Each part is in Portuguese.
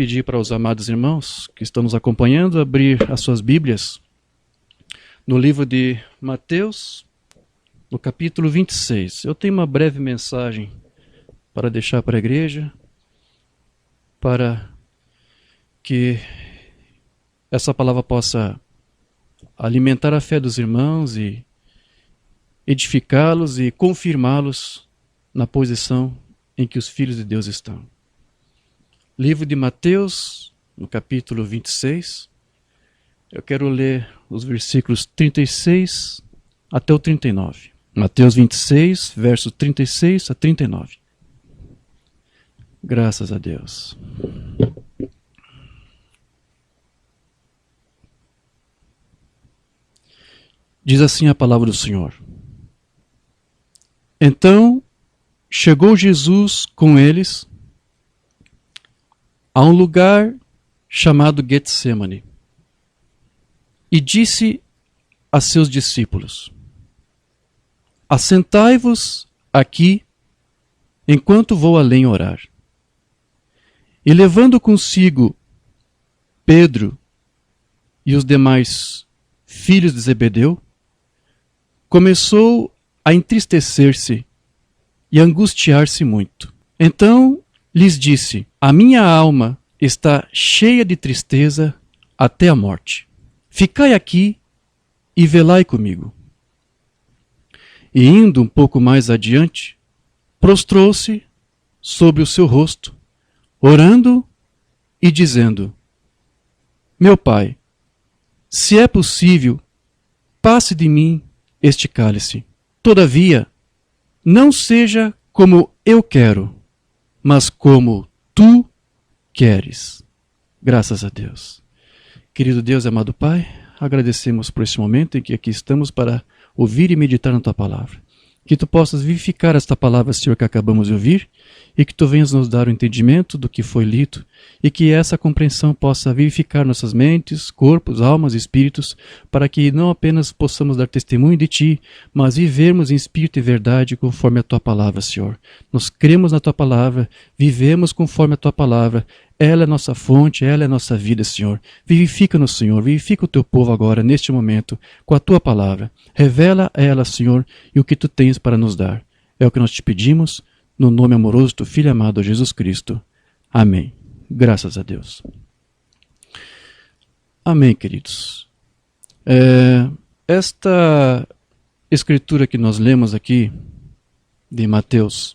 pedir para os amados irmãos que estão nos acompanhando abrir as suas Bíblias no livro de Mateus, no capítulo 26. Eu tenho uma breve mensagem para deixar para a igreja, para que essa palavra possa alimentar a fé dos irmãos e edificá-los e confirmá-los na posição em que os filhos de Deus estão. Livro de Mateus, no capítulo 26, eu quero ler os versículos 36 até o 39. Mateus 26, versos 36 a 39. Graças a Deus. Diz assim a palavra do Senhor. Então chegou Jesus com eles a um lugar chamado Getsemane e disse a seus discípulos: assentai-vos aqui enquanto vou além orar. E levando consigo Pedro e os demais filhos de Zebedeu, começou a entristecer-se e angustiar-se muito. Então lhes disse: a minha alma está cheia de tristeza até a morte. Ficai aqui e velai comigo. E indo um pouco mais adiante, prostrou-se sobre o seu rosto, orando e dizendo: meu Pai, se é possível, passe de mim este cálice. Todavia, não seja como eu quero, mas como tu queres. Graças a Deus. Querido Deus e amado Pai, agradecemos por este momento em que aqui estamos para ouvir e meditar na tua palavra. Que tu possas vivificar esta palavra, Senhor, que acabamos de ouvir, e que tu venhas nos dar o entendimento do que foi lido, e que essa compreensão possa vivificar nossas mentes, corpos, almas e espíritos, para que não apenas possamos dar testemunho de ti, mas vivermos em espírito e verdade conforme a tua palavra, Senhor. Nós cremos na tua palavra, vivemos conforme a tua palavra. Ela é nossa fonte, ela é nossa vida, Senhor. Vivifica-nos, Senhor. Vivifica o teu povo agora, neste momento, com a tua palavra. Revela a ela, Senhor, e o que tu tens para nos dar. É o que nós te pedimos, no nome amoroso do teu Filho amado, Jesus Cristo. Amém. Graças a Deus. Amém, queridos. Esta escritura que nós lemos aqui, de Mateus,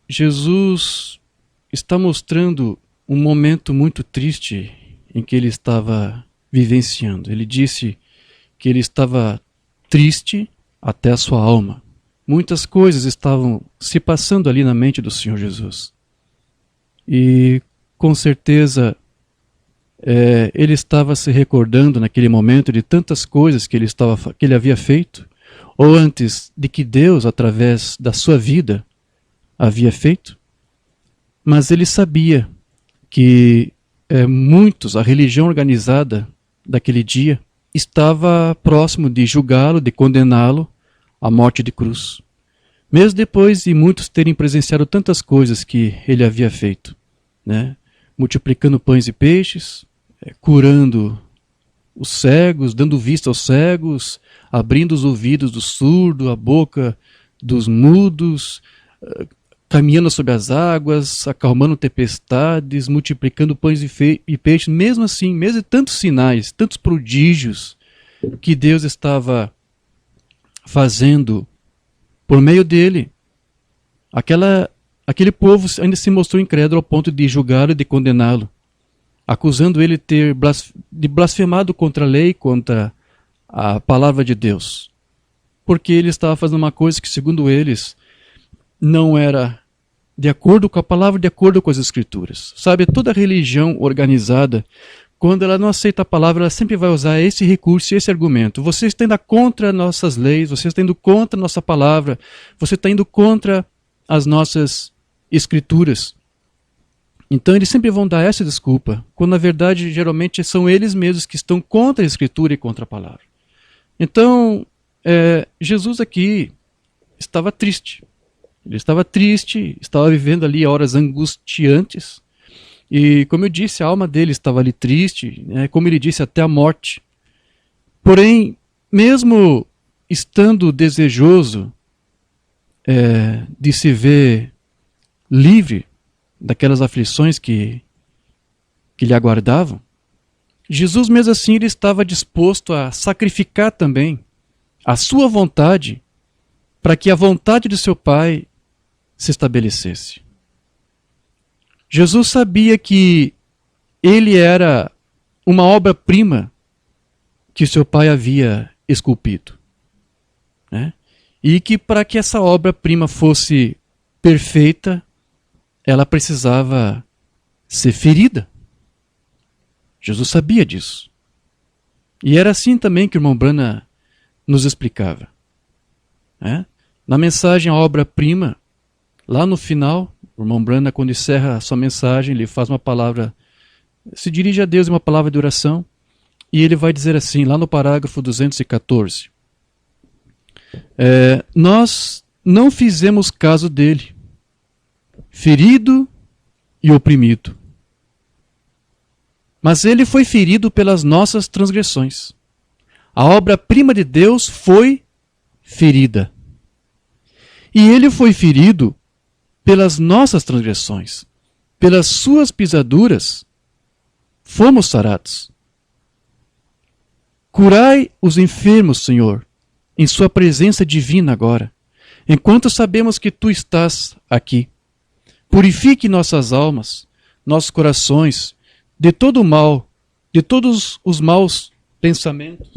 Jesus está mostrando um momento muito triste em que ele estava vivenciando. Ele disse que ele estava triste até a sua alma. Muitas coisas estavam se passando ali na mente do Senhor Jesus. E com certeza ele estava se recordando naquele momento de tantas coisas que ele havia feito, ou antes de que Deus, através da sua vida, havia feito. Mas ele sabia que a religião organizada daquele dia, estava próximo de julgá-lo, de condená-lo à morte de cruz. Mesmo depois de muitos terem presenciado tantas coisas que ele havia feito, né? Multiplicando pães e peixes, curando os cegos, dando vista aos cegos, abrindo os ouvidos do surdo, a boca dos mudos, caminhando sobre as águas, acalmando tempestades, multiplicando pães e peixes, mesmo assim, mesmo tantos sinais, tantos prodígios que Deus estava fazendo por meio dele. Aquele povo ainda se mostrou incrédulo ao ponto de julgá-lo e de condená-lo, acusando ele de blasfemado contra a lei, contra a palavra de Deus, porque ele estava fazendo uma coisa que, segundo eles, não era de acordo com a palavra, de acordo com as escrituras. Sabe, toda religião organizada, quando ela não aceita a palavra, ela sempre vai usar esse recurso, esse argumento. Você está indo contra nossas leis, você está indo contra a nossa palavra, você está indo contra as nossas escrituras. Então eles sempre vão dar essa desculpa, quando na verdade geralmente são eles mesmos que estão contra a escritura e contra a palavra. Então, Jesus aqui estava triste. Ele estava triste, estava vivendo ali horas angustiantes, E, como eu disse, a alma dele estava ali triste, né, como ele disse, até a morte. Porém, mesmo estando desejoso de se ver livre daquelas aflições que lhe aguardavam, Jesus, mesmo assim, ele estava disposto a sacrificar também a sua vontade para que a vontade de seu Pai se estabelecesse. Jesus sabia que ele era uma obra-prima que seu Pai havia esculpido, né? E que para que essa obra-prima fosse perfeita, ela precisava ser ferida. Jesus sabia disso. E era assim também que o irmão Branham nos explicava, né? Na mensagem A Obra-Prima, lá no final, o irmão Branham, quando encerra a sua mensagem, ele faz uma palavra, se dirige a Deus em uma palavra de oração, e ele vai dizer assim, lá no parágrafo 214, nós não fizemos caso dele, ferido e oprimido. Mas ele foi ferido pelas nossas transgressões. A obra-prima de Deus foi ferida. E ele foi ferido pelas nossas transgressões. Pelas suas pisaduras, fomos sarados. Curai os enfermos, Senhor, em sua presença divina agora, enquanto sabemos que tu estás aqui. Purifique nossas almas, nossos corações, de todo o mal, de todos os maus pensamentos,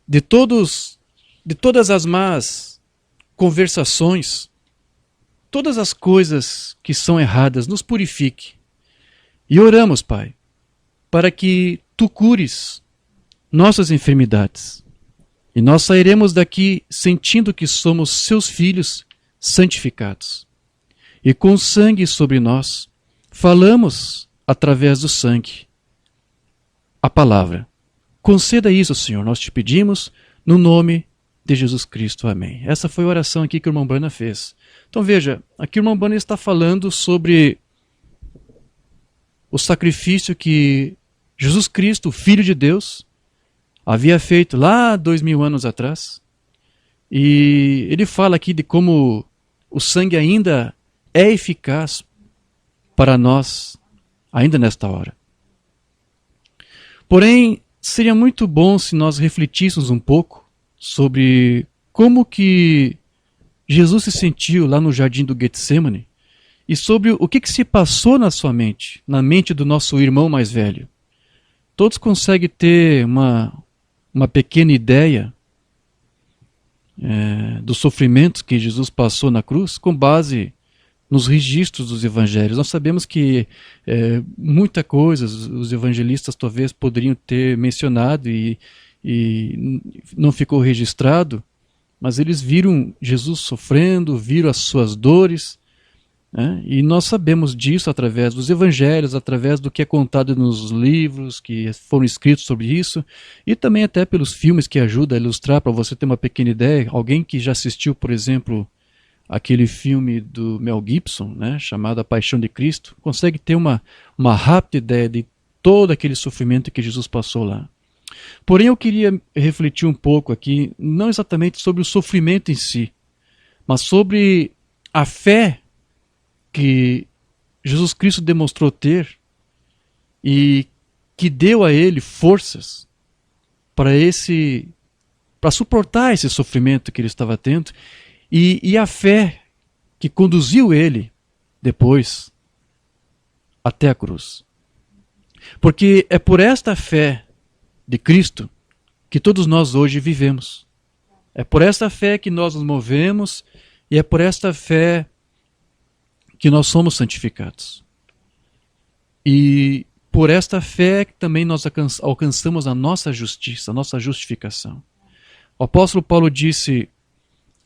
de todas as más conversações, todas as coisas que são erradas, nos purifique. E oramos, Pai, para que tu cures nossas enfermidades. E nós sairemos daqui sentindo que somos seus filhos santificados. E com sangue sobre nós, falamos através do sangue a palavra. Conceda isso, Senhor, nós te pedimos no nome de Jesus Cristo. Amém. Essa foi a oração aqui que o irmão Branham fez. Então veja, aqui o irmão Branham está falando sobre o sacrifício que Jesus Cristo, o Filho de Deus, havia feito lá 2000 anos atrás. E ele fala aqui de como o sangue ainda é eficaz para nós, ainda nesta hora. Porém, seria muito bom se nós refletíssemos um pouco sobre como que Jesus se sentiu lá no jardim do Getsemane e sobre o que se passou na sua mente, na mente do nosso irmão mais velho. Todos conseguem ter uma pequena ideia dos sofrimentos que Jesus passou na cruz com base nos registros dos evangelhos. Nós sabemos que muita coisa os evangelistas talvez poderiam ter mencionado e não ficou registrado, mas eles viram Jesus sofrendo, viram as suas dores, né? E nós sabemos disso através dos evangelhos, através do que é contado nos livros que foram escritos sobre isso, e também até pelos filmes que ajudam a ilustrar, para você ter uma pequena ideia. Alguém que já assistiu, por exemplo, aquele filme do Mel Gibson, né, chamado A Paixão de Cristo, consegue ter uma rápida ideia de todo aquele sofrimento que Jesus passou lá. Porém, eu queria refletir um pouco aqui, não exatamente sobre o sofrimento em si, mas sobre a fé que Jesus Cristo demonstrou ter e que deu a ele forças para suportar esse sofrimento que ele estava tendo, e a fé que conduziu ele depois até a cruz. Porque é por esta fé de Cristo que todos nós hoje vivemos. É por esta fé que nós nos movemos e é por esta fé que nós somos santificados. E por esta fé que também nós alcançamos a nossa justiça, a nossa justificação. O apóstolo Paulo disse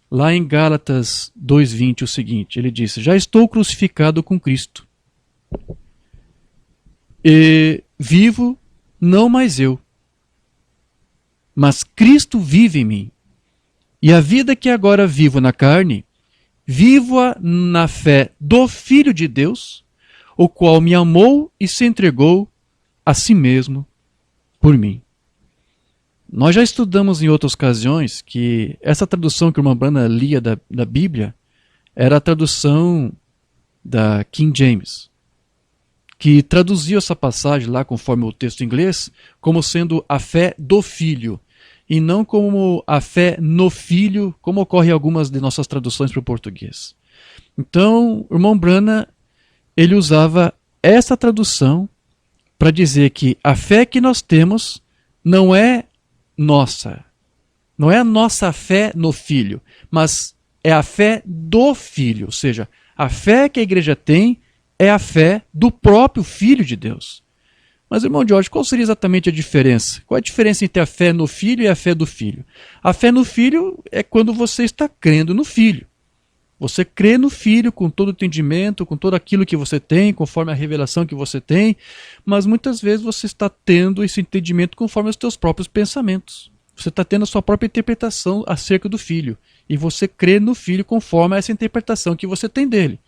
lá em Gálatas 2:20 o seguinte, ele disse: já estou crucificado com Cristo. E vivo não mais eu, mas Cristo vive em mim. E a vida que agora vivo na carne, vivo-a na fé do Filho de Deus, o qual me amou e se entregou a si mesmo por mim. Nós já estudamos em outras ocasiões que essa tradução que o irmão Branham lia da Bíblia era a tradução da King James, que traduziu essa passagem lá, conforme o texto em inglês, como sendo a fé do Filho, e não como a fé no Filho, como ocorre em algumas de nossas traduções para o português. Então, o irmão Branham, ele usava essa tradução para dizer que a fé que nós temos não é nossa, não é a nossa fé no Filho, mas é a fé do Filho, ou seja, a fé que a igreja tem é a fé do próprio Filho de Deus. Mas, irmão Jorge, qual seria exatamente a diferença? Qual é a diferença entre a fé no Filho e a fé do Filho? A fé no Filho é quando você está crendo no Filho. Você crê no Filho com todo o entendimento, com tudo aquilo que você tem, conforme a revelação que você tem, mas muitas vezes você está tendo esse entendimento conforme os seus próprios pensamentos. Você está tendo a sua própria interpretação acerca do Filho, e você crê no Filho conforme essa interpretação que você tem dele.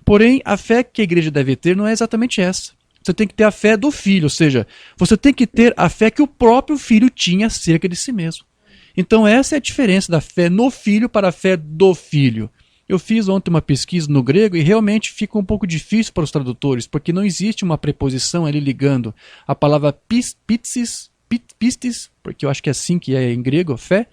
Porém, a fé que a igreja deve ter não é exatamente essa. Você tem que ter a fé do Filho, ou seja, você tem que ter a fé que o próprio Filho tinha acerca de si mesmo. Então essa é a diferença da fé no Filho para a fé do Filho. Eu fiz ontem uma pesquisa no grego e realmente fica um pouco difícil para os tradutores, porque não existe uma preposição ali ligando a palavra pistis, porque eu acho que é assim que é em grego, fé,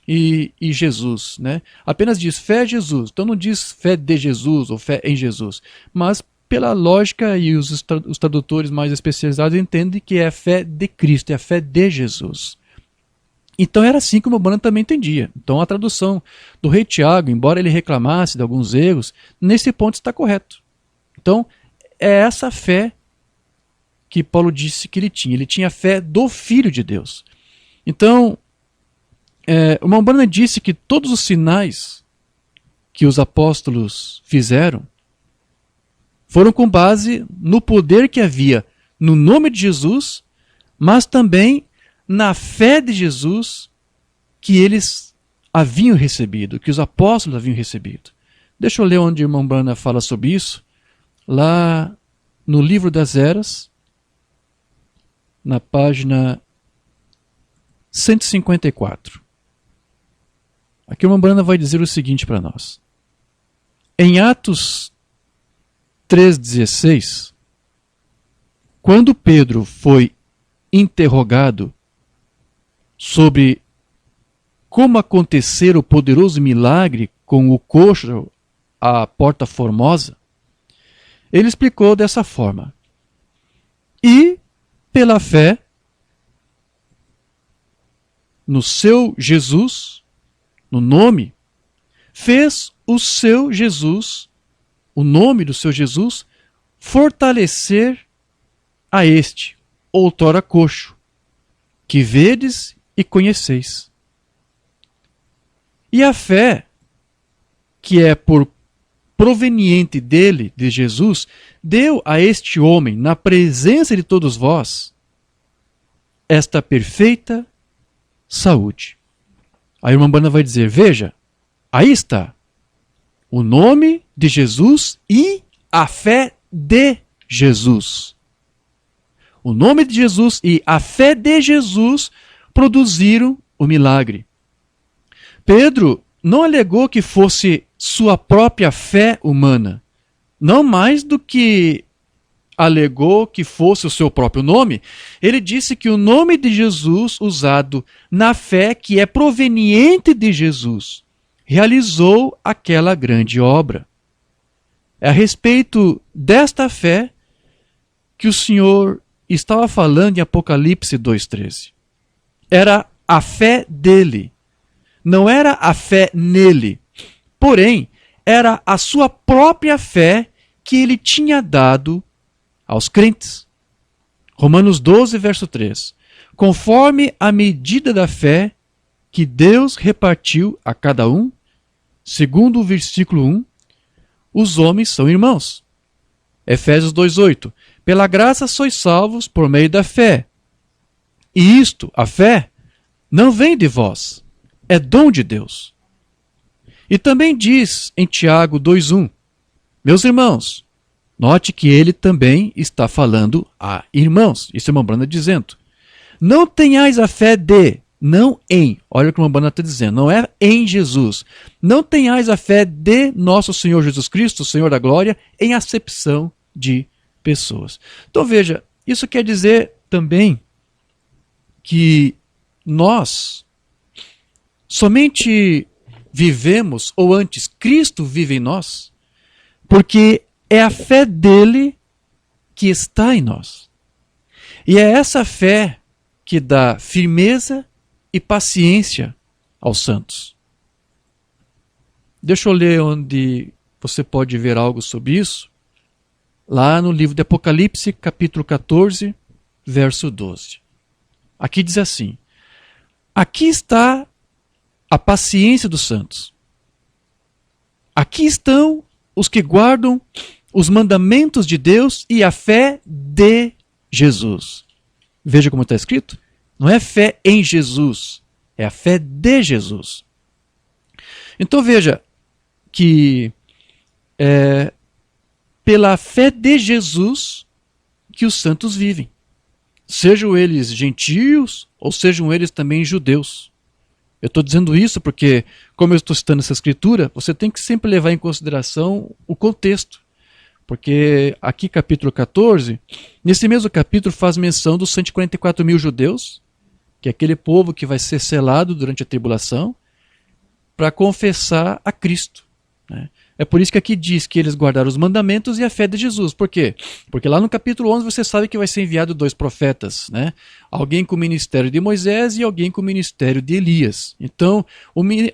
e Jesus, né? Apenas diz fé em Jesus, então não diz fé de Jesus ou fé em Jesus, mas pela lógica e os tradutores mais especializados entendem que é a fé de Cristo, é a fé de Jesus. Então era assim que o Branham também entendia. Então a tradução do rei Tiago, embora ele reclamasse de alguns erros, nesse ponto está correto. Então é essa fé que Paulo disse que ele tinha. Ele tinha a fé do Filho de Deus. Então o irmão Branham disse que todos os sinais que os apóstolos fizeram foram com base no poder que havia no nome de Jesus, mas também na fé de Jesus que eles haviam recebido, que os apóstolos haviam recebido. Deixa eu ler onde o irmão Branham fala sobre isso, lá no livro das Eras, na página 154. Aqui o irmão Branham vai dizer o seguinte para nós. Em Atos 3,16, quando Pedro foi interrogado sobre como acontecer o poderoso milagre com o coxo à Porta Formosa, ele explicou dessa forma. E, pela fé no seu Jesus, no nome, fez o seu Jesus, o nome do seu Jesus, fortalecer a este, outrora coxo, que vedes e conheceis. E a fé, que é por proveniente dele, de Jesus, deu a este homem, na presença de todos vós, esta perfeita saúde. Aí o irmão Branham vai dizer, veja, aí está, o nome de Jesus e a fé de Jesus. O nome de Jesus e a fé de Jesus produziram o milagre. Pedro não alegou que fosse sua própria fé humana, não mais do que alegou que fosse o seu próprio nome. Ele disse que o nome de Jesus, usado na fé que é proveniente de Jesus, realizou aquela grande obra. É a respeito desta fé que o Senhor estava falando em Apocalipse 2,13. Era a fé dele, não era a fé nele, porém, era a sua própria fé que ele tinha dado aos crentes. Romanos 12, verso 3. Conforme a medida da fé que Deus repartiu a cada um, segundo o versículo 1, os homens são irmãos. Efésios 2,8. Pela graça sois salvos por meio da fé. E isto, a fé, não vem de vós, é dom de Deus. E também diz em Tiago 2:1, meus irmãos, note que ele também está falando a irmãos. Isso é Umbanda dizendo. Não tenhais a fé não em. Olha o que o Umbanda está dizendo. Não é em Jesus. Não tenhais a fé de nosso Senhor Jesus Cristo, Senhor da glória, em acepção de pessoas. Então veja, isso quer dizer também que nós somente vivemos, ou antes, Cristo vive em nós, porque é a fé dele que está em nós. E é essa fé que dá firmeza e paciência aos santos. Deixa eu ler onde você pode ver algo sobre isso. Lá no livro de Apocalipse, capítulo 14, verso 12. Aqui diz assim: aqui está a paciência dos santos. Aqui estão os que guardam os mandamentos de Deus e a fé de Jesus. Veja como está escrito. Não é fé em Jesus, é a fé de Jesus. Então veja que é pela fé de Jesus que os santos vivem. Sejam eles gentios ou sejam eles também judeus. Eu estou dizendo isso porque, como eu estou citando essa escritura, você tem que sempre levar em consideração o contexto. Porque aqui, capítulo 14, nesse mesmo capítulo faz menção dos 144 mil judeus, que é aquele povo que vai ser selado durante a tribulação, para confessar a Cristo. Né? É por isso que aqui diz que eles guardaram os mandamentos e a fé de Jesus. Por quê? Porque lá no capítulo 11 você sabe que vai ser enviado 2 profetas. Né? Alguém com o ministério de Moisés e alguém com o ministério de Elias. Então,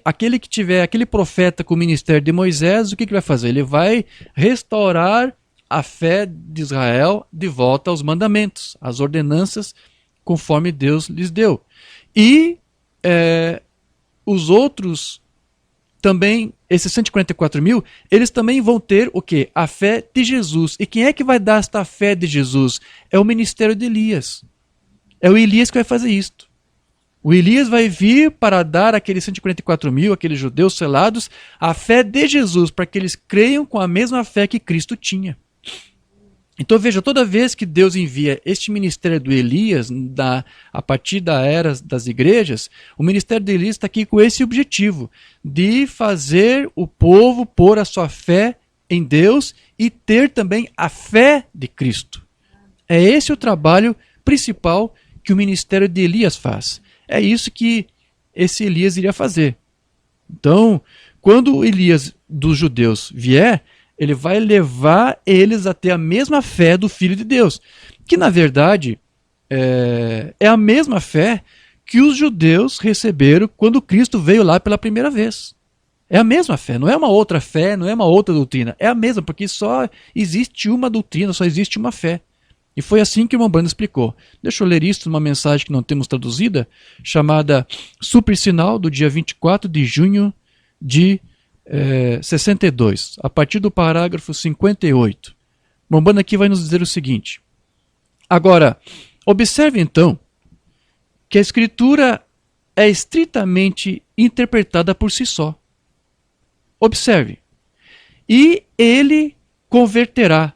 aquele profeta com o ministério de Moisés, o que vai fazer? Ele vai restaurar a fé de Israel de volta aos mandamentos, às ordenanças, conforme Deus lhes deu. E os outros também, esses 144 mil, eles também vão ter o quê? A fé de Jesus. E quem é que vai dar esta fé de Jesus? É o ministério de Elias. É o Elias que vai fazer isto. O Elias vai vir para dar àqueles 144 mil, aqueles judeus selados, a fé de Jesus, para que eles creiam com a mesma fé que Cristo tinha. Então veja, toda vez que Deus envia este ministério do Elias, a partir da era das igrejas, o ministério de Elias está aqui com esse objetivo, de fazer o povo pôr a sua fé em Deus e ter também a fé de Cristo. É esse o trabalho principal que o ministério de Elias faz. É isso que esse Elias iria fazer. Então, quando o Elias dos judeus vier, ele vai levar eles a ter a mesma fé do Filho de Deus, que na verdade é a mesma fé que os judeus receberam quando Cristo veio lá pela primeira vez. É a mesma fé, não é uma outra fé, não é uma outra doutrina, é a mesma, porque só existe uma doutrina, só existe uma fé. E foi assim que o Umbanda explicou. Deixa eu ler isso numa mensagem que não temos traduzida, chamada Super Sinal, do dia 24 de junho de 62, a partir do parágrafo 58. O Umbanda aqui vai nos dizer o seguinte: agora, observe então que a escritura é estritamente interpretada por si só. Observe. E ele converterá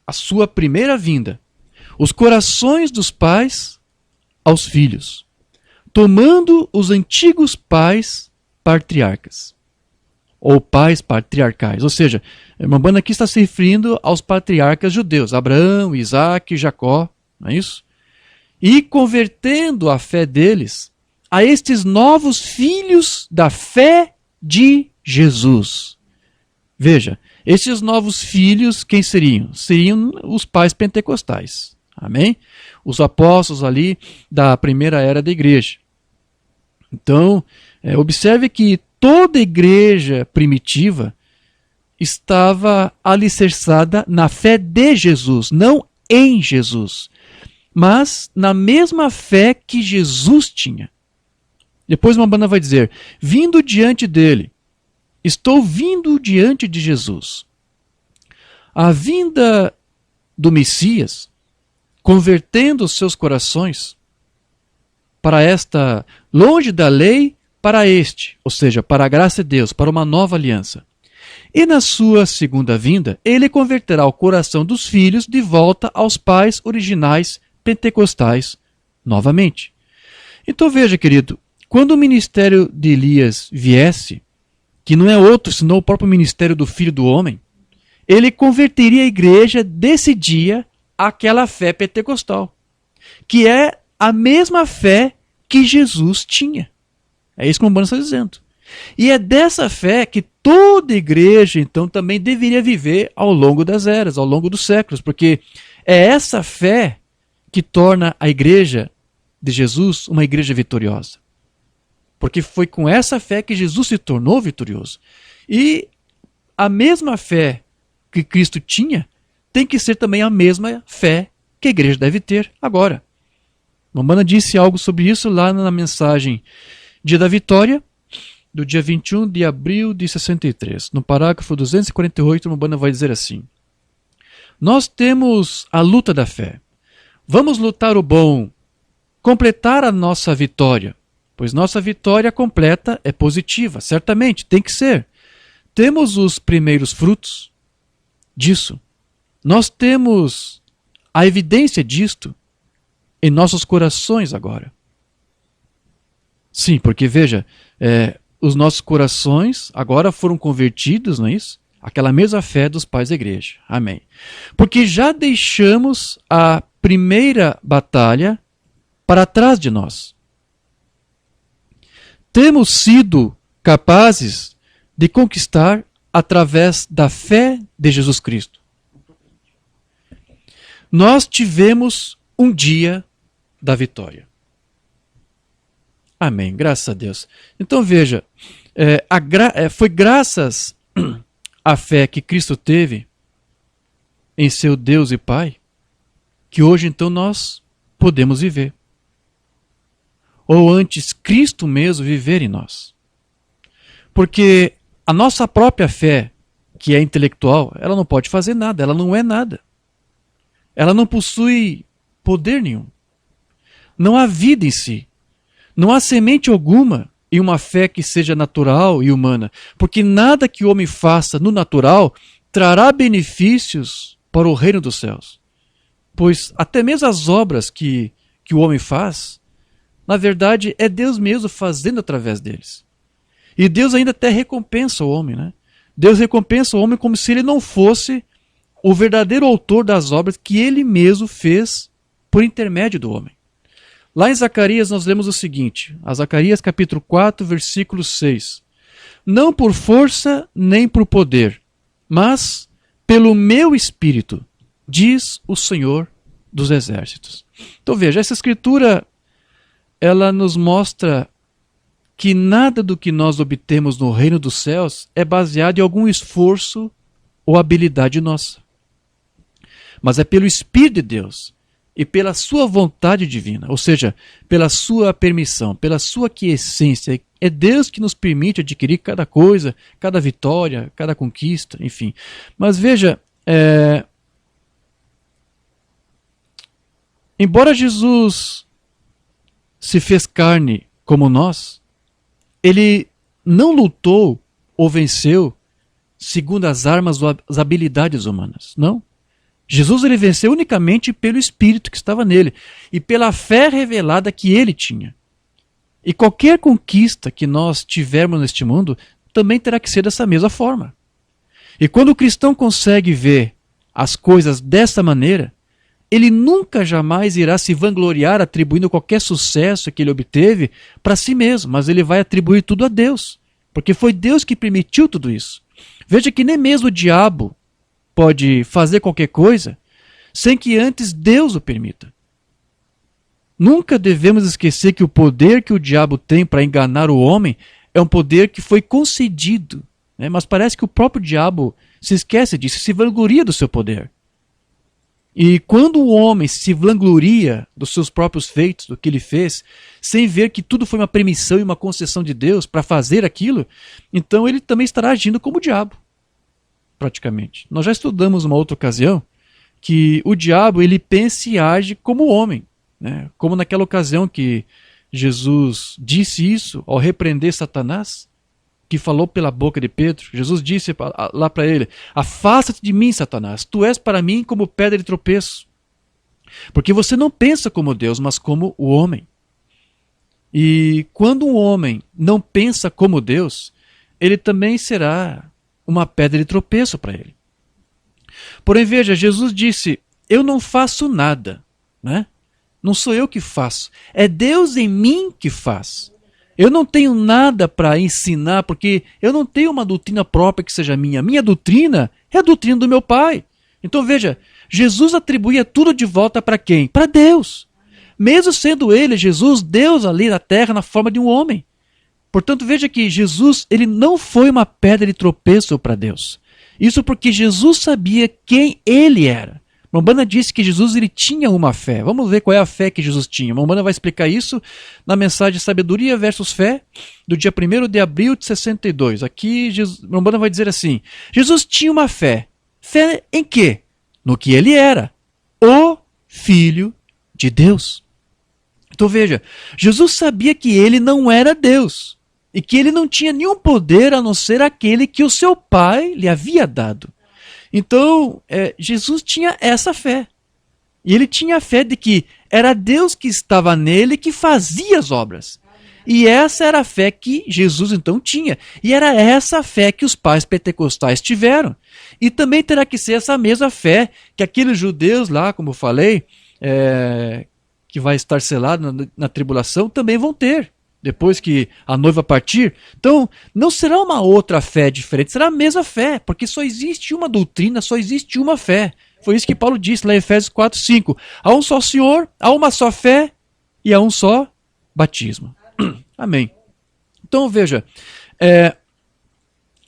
a sua primeira vinda os corações dos pais aos filhos, tomando os antigos pais patriarcas, ou pais patriarcais. Ou seja, o Umbanda aqui está se referindo aos patriarcas judeus, Abraão, Isaac, Jacó, não é isso? E convertendo a fé deles a estes novos filhos da fé de Jesus. Veja, estes novos filhos, quem seriam? Seriam os pais pentecostais. Amém? Os apóstolos ali da primeira era da igreja. Então, observe que toda igreja primitiva estava alicerçada na fé de Jesus, não em Jesus, mas na mesma fé que Jesus tinha. Depois uma banda vai dizer, vindo diante dele, estou vindo diante de Jesus. A vinda do Messias, convertendo os seus corações para esta, longe da lei, para este, ou seja, para a graça de Deus, para uma nova aliança. E na sua segunda vinda, ele converterá o coração dos filhos de volta aos pais originais pentecostais novamente. Então veja, querido, quando o ministério de Elias viesse, que não é outro senão o próprio ministério do Filho do Homem, ele converteria a igreja desse dia àquela fé pentecostal, que é a mesma fé que Jesus tinha. É isso que o Umbanda está dizendo. E é dessa fé que toda igreja, então, também deveria viver ao longo das eras, ao longo dos séculos, porque é essa fé que torna a igreja de Jesus uma igreja vitoriosa. Porque foi com essa fé que Jesus se tornou vitorioso. E a mesma fé que Cristo tinha tem que ser também a mesma fé que a igreja deve ter agora. Umbanda disse algo sobre isso lá na mensagem Dia da Vitória, do dia 21 de abril de 63. No parágrafo 248, Umbanda vai dizer assim: nós temos a luta da fé. Vamos lutar o bom, completar a nossa vitória, pois nossa vitória completa é positiva, certamente, tem que ser. Temos os primeiros frutos disso. Nós temos a evidência disto em nossos corações agora. Sim, porque veja, os nossos corações agora foram convertidos, não é isso? Aquela mesma fé dos pais da igreja. Amém. Porque já deixamos a primeira batalha para trás de nós. Temos sido capazes de conquistar através da fé de Jesus Cristo. Nós tivemos um dia da vitória. Amém, graças a Deus. Então veja, foi graças à fé que Cristo teve em seu Deus e Pai que hoje então nós podemos viver. Ou antes, Cristo mesmo viver em nós. Porque a nossa própria fé, que é intelectual, ela não pode fazer nada, ela não é nada. Ela não possui poder nenhum. Não há vida em si. Não há semente alguma em uma fé que seja natural e humana, porque nada que o homem faça no natural trará benefícios para o reino dos céus. Pois até mesmo as obras que o homem faz, na verdade, é Deus mesmo fazendo através deles. E Deus ainda até recompensa o homem, né? Deus recompensa o homem como se ele não fosse o verdadeiro autor das obras que ele mesmo fez por intermédio do homem. Lá em Zacarias nós lemos o seguinte, a Zacarias capítulo 4, versículo 6. Não por força nem por poder, mas pelo meu espírito, diz o Senhor dos Exércitos. Então veja, essa escritura, ela nos mostra que nada do que nós obtemos no reino dos céus é baseado em algum esforço ou habilidade nossa. Mas é pelo Espírito de Deus e pela sua vontade divina, ou seja, pela sua permissão, pela sua quiescência. É Deus que nos permite adquirir cada coisa, cada vitória, cada conquista, enfim. Mas veja, embora Jesus se fez carne como nós, ele não lutou ou venceu segundo as armas ou as habilidades humanas, não. Jesus ele venceu unicamente pelo Espírito que estava nele e pela fé revelada que ele tinha. E qualquer conquista que nós tivermos neste mundo também terá que ser dessa mesma forma. E quando o cristão consegue ver as coisas dessa maneira, ele nunca jamais irá se vangloriar atribuindo qualquer sucesso que ele obteve para si mesmo, mas ele vai atribuir tudo a Deus, porque foi Deus que permitiu tudo isso. Veja que nem mesmo o diabo pode fazer qualquer coisa sem que antes Deus o permita. Nunca devemos esquecer que o poder que o diabo tem para enganar o homem é um poder que foi concedido, né? Mas parece que o próprio diabo se esquece disso, se vangloria do seu poder. E quando o homem se vangloria dos seus próprios feitos, do que ele fez, sem ver que tudo foi uma permissão e uma concessão de Deus para fazer aquilo, então ele também estará agindo como o diabo, praticamente. Nós já estudamos uma outra ocasião que o diabo ele pensa e age como o homem, né? Como naquela ocasião que Jesus disse isso ao repreender Satanás, que falou pela boca de Pedro. Jesus disse lá para ele: afasta-te de mim, Satanás, tu és para mim como pedra de tropeço, porque você não pensa como Deus, mas como o homem. E quando um homem não pensa como Deus, ele também será uma pedra de tropeço para ele. Porém, veja, Jesus disse: eu não faço nada, né? Não sou eu que faço, é Deus em mim que faz. Eu não tenho nada para ensinar, porque eu não tenho uma doutrina própria que seja minha. Minha doutrina é a doutrina do meu Pai. Então veja, Jesus atribuía tudo de volta para quem? Para Deus. Mesmo sendo ele, Jesus, Deus ali na terra na forma de um homem. Portanto, veja que Jesus, ele não foi uma pedra de tropeço para Deus. Isso porque Jesus sabia quem ele era. Mombana disse que Jesus ele tinha uma fé. Vamos ver qual é a fé que Jesus tinha. Mombana vai explicar isso na mensagem Sabedoria versus Fé, do dia 1º de abril de 62. Aqui Mombana vai dizer assim: Jesus tinha uma fé. Fé em quê? No que ele era, o Filho de Deus. Então veja, Jesus sabia que ele não era Deus e que ele não tinha nenhum poder a não ser aquele que o seu Pai lhe havia dado. Então, Jesus tinha essa fé. E ele tinha a fé de que era Deus que estava nele que fazia as obras. E essa era a fé que Jesus então tinha. E era essa fé que os pais pentecostais tiveram. E também terá que ser essa mesma fé que aqueles judeus lá, como eu falei, que vai estar selado na tribulação, também vão ter. Depois que a noiva partir. Então, não será uma outra fé diferente, será a mesma fé, porque só existe uma doutrina, só existe uma fé. Foi isso que Paulo disse lá em Efésios 4:5. Há um só Senhor, há uma só fé e há um só batismo. Amém. Então, veja,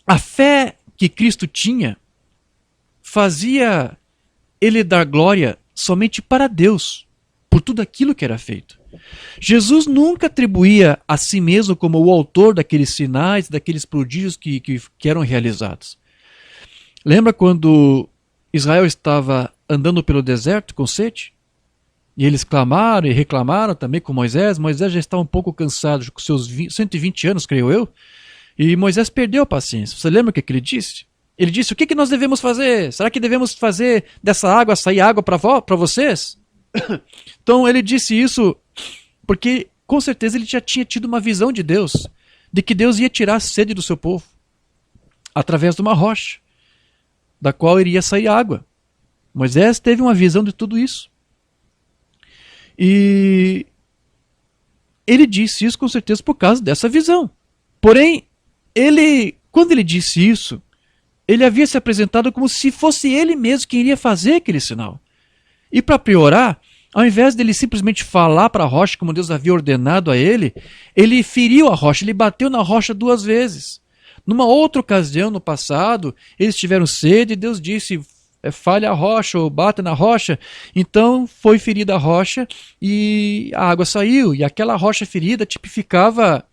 a fé que Cristo tinha fazia ele dar glória somente para Deus, por tudo aquilo que era feito. Jesus nunca atribuía a si mesmo como o autor daqueles sinais, daqueles prodígios que eram realizados. Lembra quando Israel estava andando pelo deserto com sede? E eles clamaram e reclamaram também com Moisés. Moisés já estava um pouco cansado, com seus 120 anos, creio eu. E Moisés perdeu a paciência. Você lembra o que ele disse? Ele disse: o que nós devemos fazer? Será que devemos fazer dessa água sair água para vocês? Então ele disse isso porque com certeza ele já tinha tido uma visão de Deus, de que Deus ia tirar a sede do seu povo através de uma rocha, da qual iria sair água. Moisés teve uma visão de tudo isso. E ele disse isso com certeza por causa dessa visão. Porém, quando ele disse isso, ele havia se apresentado como se fosse ele mesmo quem iria fazer aquele sinal. E para piorar, ao invés dele simplesmente falar para a rocha como Deus havia ordenado a ele, ele feriu a rocha, ele bateu na rocha 2 vezes. Numa outra ocasião, no passado, eles tiveram sede e Deus disse: falhe a rocha ou bata na rocha. Então foi ferida a rocha e a água saiu. E aquela rocha ferida tipificava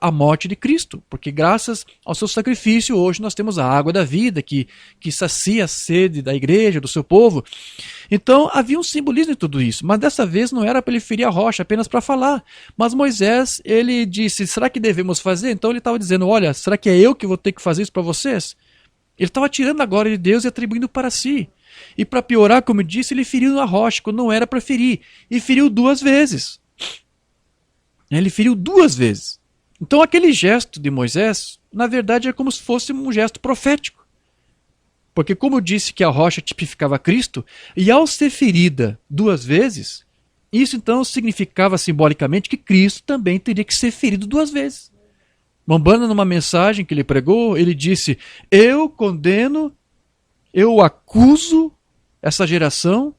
a morte de Cristo, porque graças ao seu sacrifício hoje nós temos a água da vida que sacia a sede da igreja, do seu povo. Então havia um simbolismo em tudo isso, mas dessa vez não era para ele ferir a rocha, apenas para falar. Mas Moisés, ele disse: será que devemos fazer? Então ele estava dizendo: olha, será que é eu que vou ter que fazer isso para vocês? Ele estava tirando a glória de Deus e atribuindo para si. E para piorar, como eu disse, ele feriu a rocha quando não era para ferir, e feriu 2 vezes. Ele feriu 2 vezes. Então aquele gesto de Moisés, na verdade, é como se fosse um gesto profético. Porque como eu disse que a rocha tipificava Cristo, e ao ser ferida 2 vezes, isso então significava simbolicamente que Cristo também teria que ser ferido 2 vezes. Mombana, numa mensagem que ele pregou, ele disse: eu condeno, eu acuso essa geração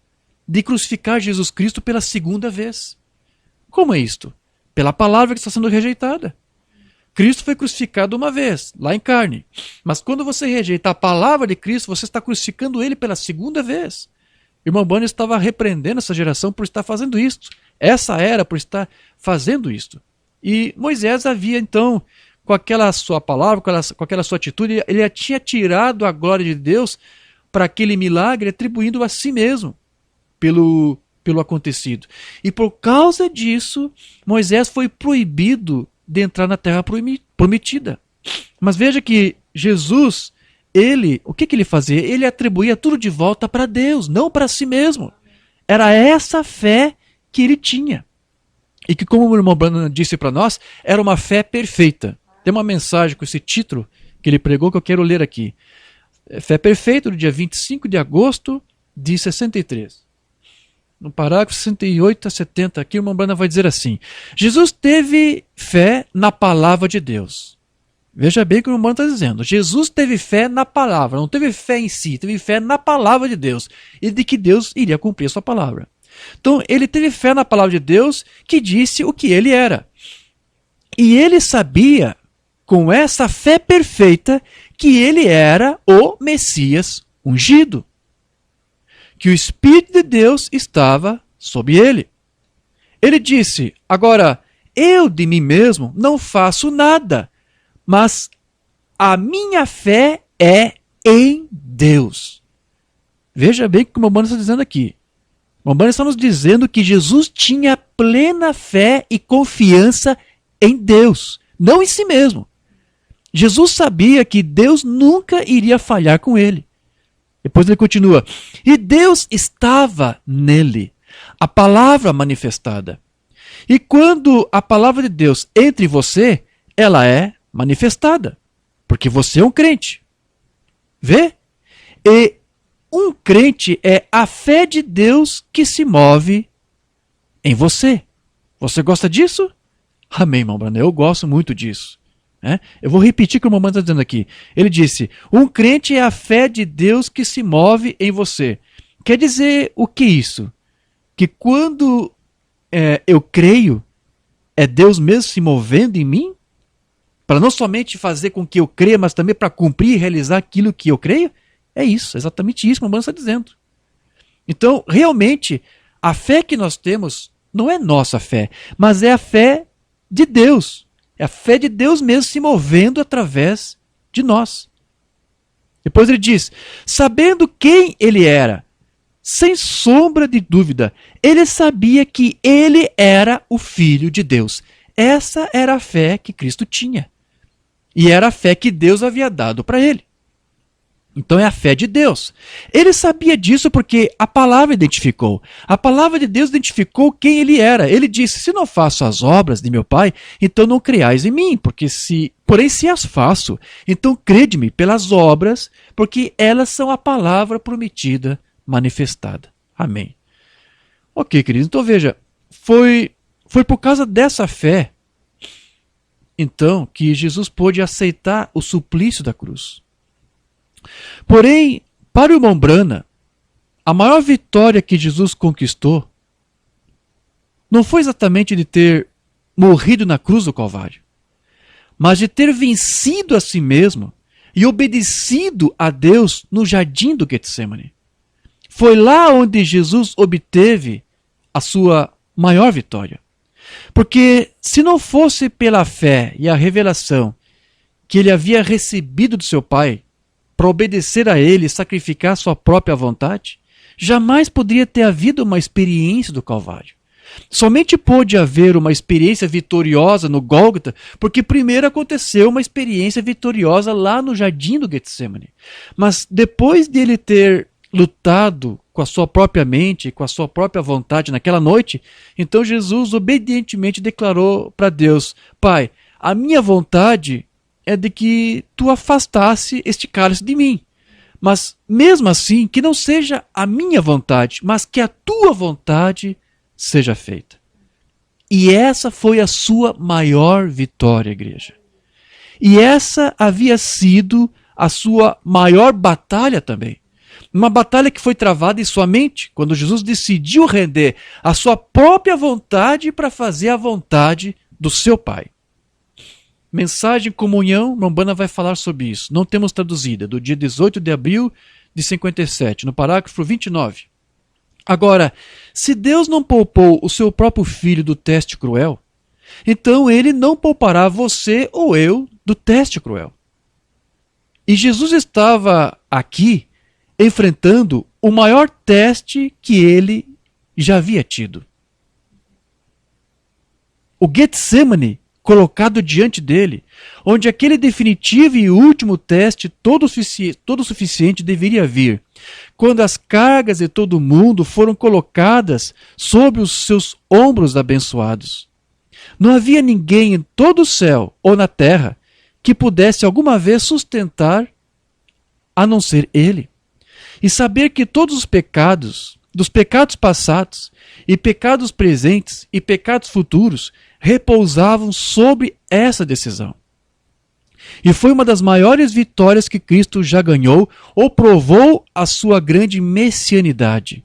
de crucificar Jesus Cristo pela 2ª vez. Como é isto? Pela palavra que está sendo rejeitada. Cristo foi crucificado 1 vez, lá em carne. Mas quando você rejeita a palavra de Cristo, você está crucificando ele pela 2ª vez. O irmão Bano estava repreendendo essa geração por estar fazendo isto. Essa era por estar fazendo isto. E Moisés havia então, com aquela sua palavra, com aquela sua atitude, ele tinha tirado a glória de Deus para aquele milagre, atribuindo a si mesmo, pelo pelo acontecido. E por causa disso, Moisés foi proibido de entrar na terra prometida. Mas veja que Jesus, o que ele fazia? Ele atribuía tudo de volta para Deus, não para si mesmo. Era essa fé que ele tinha. E que, como o irmão Branham disse para nós, era uma fé perfeita. Tem uma mensagem com esse título que ele pregou que eu quero ler aqui. Fé perfeita, do dia 25 de agosto de 63. No parágrafo 68 a 70, aqui o irmão Branham vai dizer assim: Jesus teve fé na palavra de Deus. Veja bem o que o irmão está dizendo. Jesus teve fé na palavra, não teve fé em si, teve fé na palavra de Deus e de que Deus iria cumprir a sua palavra. Então, ele teve fé na palavra de Deus que disse o que ele era. E ele sabia, com essa fé perfeita, que ele era o Messias ungido. Que o Espírito de Deus estava sobre ele. Ele disse: agora, eu de mim mesmo não faço nada, mas a minha fé é em Deus. Veja bem o que o Mombana está dizendo aqui. O Mombana está nos dizendo que Jesus tinha plena fé e confiança em Deus, não em si mesmo. Jesus sabia que Deus nunca iria falhar com ele. Depois ele continua: e Deus estava nele, a palavra manifestada. E quando a palavra de Deus entra em você, ela é manifestada, porque você é um crente. Vê? E um crente é a fé de Deus que se move em você. Você gosta disso? Amém, irmão Branham, eu gosto muito disso. Eu vou repetir o que o irmão está dizendo aqui. Ele disse: um crente é a fé de Deus que se move em você. Quer dizer o que isso? Que quando eu creio, é Deus mesmo se movendo em mim? Para não somente fazer com que eu creia, mas também para cumprir e realizar aquilo que eu creio? É isso, exatamente isso que o irmão está dizendo. Então, realmente, a fé que nós temos não é nossa fé, mas é a fé de Deus. É a fé de Deus mesmo se movendo através de nós. Depois ele diz: sabendo quem ele era, sem sombra de dúvida, ele sabia que ele era o Filho de Deus. Essa era a fé que Cristo tinha. E era a fé que Deus havia dado para ele. Então é a fé de Deus. Ele sabia disso porque a palavra identificou. A palavra de Deus identificou quem ele era. Ele disse: se não faço as obras de meu Pai, então não creais em mim. Porém, se as faço, então crede-me pelas obras, porque elas são a palavra prometida, manifestada. Amém. Ok, queridos. Então veja, foi por causa dessa fé, então, que Jesus pôde aceitar o suplício da cruz. Porém, para o irmão Branham, a maior vitória que Jesus conquistou não foi exatamente de ter morrido na cruz do Calvário, mas de ter vencido a si mesmo e obedecido a Deus no jardim do Getsemane. Foi lá onde Jesus obteve a sua maior vitória. Porque se não fosse pela fé e a revelação que ele havia recebido do seu Pai, para obedecer a ele e sacrificar sua própria vontade, jamais poderia ter havido uma experiência do Calvário. Somente pôde haver uma experiência vitoriosa no Gólgota, porque primeiro aconteceu uma experiência vitoriosa lá no jardim do Getsemane. Mas depois de ele ter lutado com a sua própria mente, com a sua própria vontade naquela noite, então Jesus obedientemente declarou para Deus: Pai, a minha vontade é de que tu afastasse este cálice de mim. Mas mesmo assim, que não seja a minha vontade, mas que a tua vontade seja feita. E essa foi a sua maior vitória, igreja. E essa havia sido a sua maior batalha também. Uma batalha que foi travada em sua mente, quando Jesus decidiu render a sua própria vontade para fazer a vontade do seu Pai. Mensagem Comunhão, Mombana vai falar sobre isso. Não temos traduzida, do dia 18 de abril de 57, no parágrafo 29. Agora, se Deus não poupou o seu próprio filho do teste cruel, então ele não poupará você ou eu do teste cruel. E Jesus estava aqui enfrentando o maior teste que ele já havia tido. O Getsemane colocado diante dele, onde aquele definitivo e último teste todo suficiente deveria vir, quando as cargas de todo mundo foram colocadas sobre os seus ombros abençoados. Não havia ninguém em todo o céu ou na terra que pudesse alguma vez sustentar a não ser ele. E saber que todos os pecados, dos pecados passados, e pecados presentes, e pecados futuros, repousavam sobre essa decisão. E foi uma das maiores vitórias que Cristo já ganhou, ou provou a sua grande messianidade.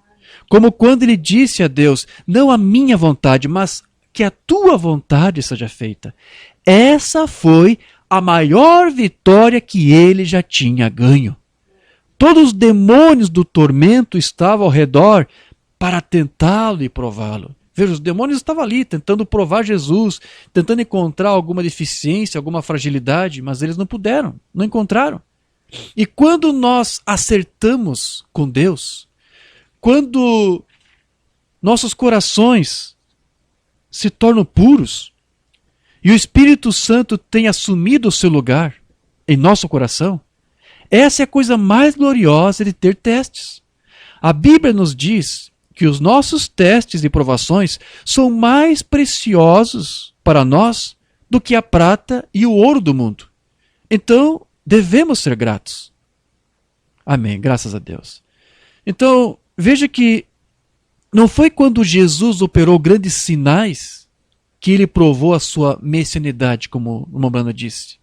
Como quando ele disse a Deus, não a minha vontade, mas que a tua vontade seja feita. Essa foi a maior vitória que ele já tinha ganho. Todos os demônios do tormento estavam ao redor para tentá-lo e prová-lo. Veja, os demônios estavam ali tentando provar Jesus, tentando encontrar alguma deficiência, alguma fragilidade, mas eles não puderam, não encontraram. E quando nós acertamos com Deus, quando nossos corações se tornam puros e o Espírito Santo tem assumido o seu lugar em nosso coração, essa é a coisa mais gloriosa de ter testes. A Bíblia nos diz que os nossos testes e provações são mais preciosos para nós do que a prata e o ouro do mundo. Então, devemos ser gratos. Amém, graças a Deus. Então, veja que não foi quando Jesus operou grandes sinais que ele provou a sua messianidade, como o Mombrana disse.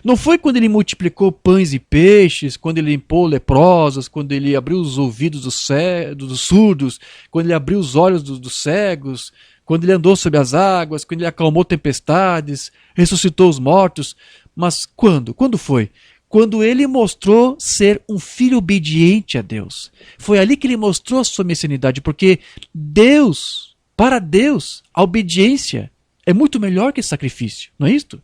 Não foi quando ele multiplicou pães e peixes, quando ele limpou leprosos, quando ele abriu os ouvidos dos surdos, quando ele abriu os olhos dos cegos, quando ele andou sobre as águas, quando ele acalmou tempestades, ressuscitou os mortos. Mas quando? Quando foi? Quando ele mostrou ser um filho obediente a Deus. Foi ali que ele mostrou a sua messianidade, porque Deus, para Deus, a obediência é muito melhor que sacrifício, não é isto?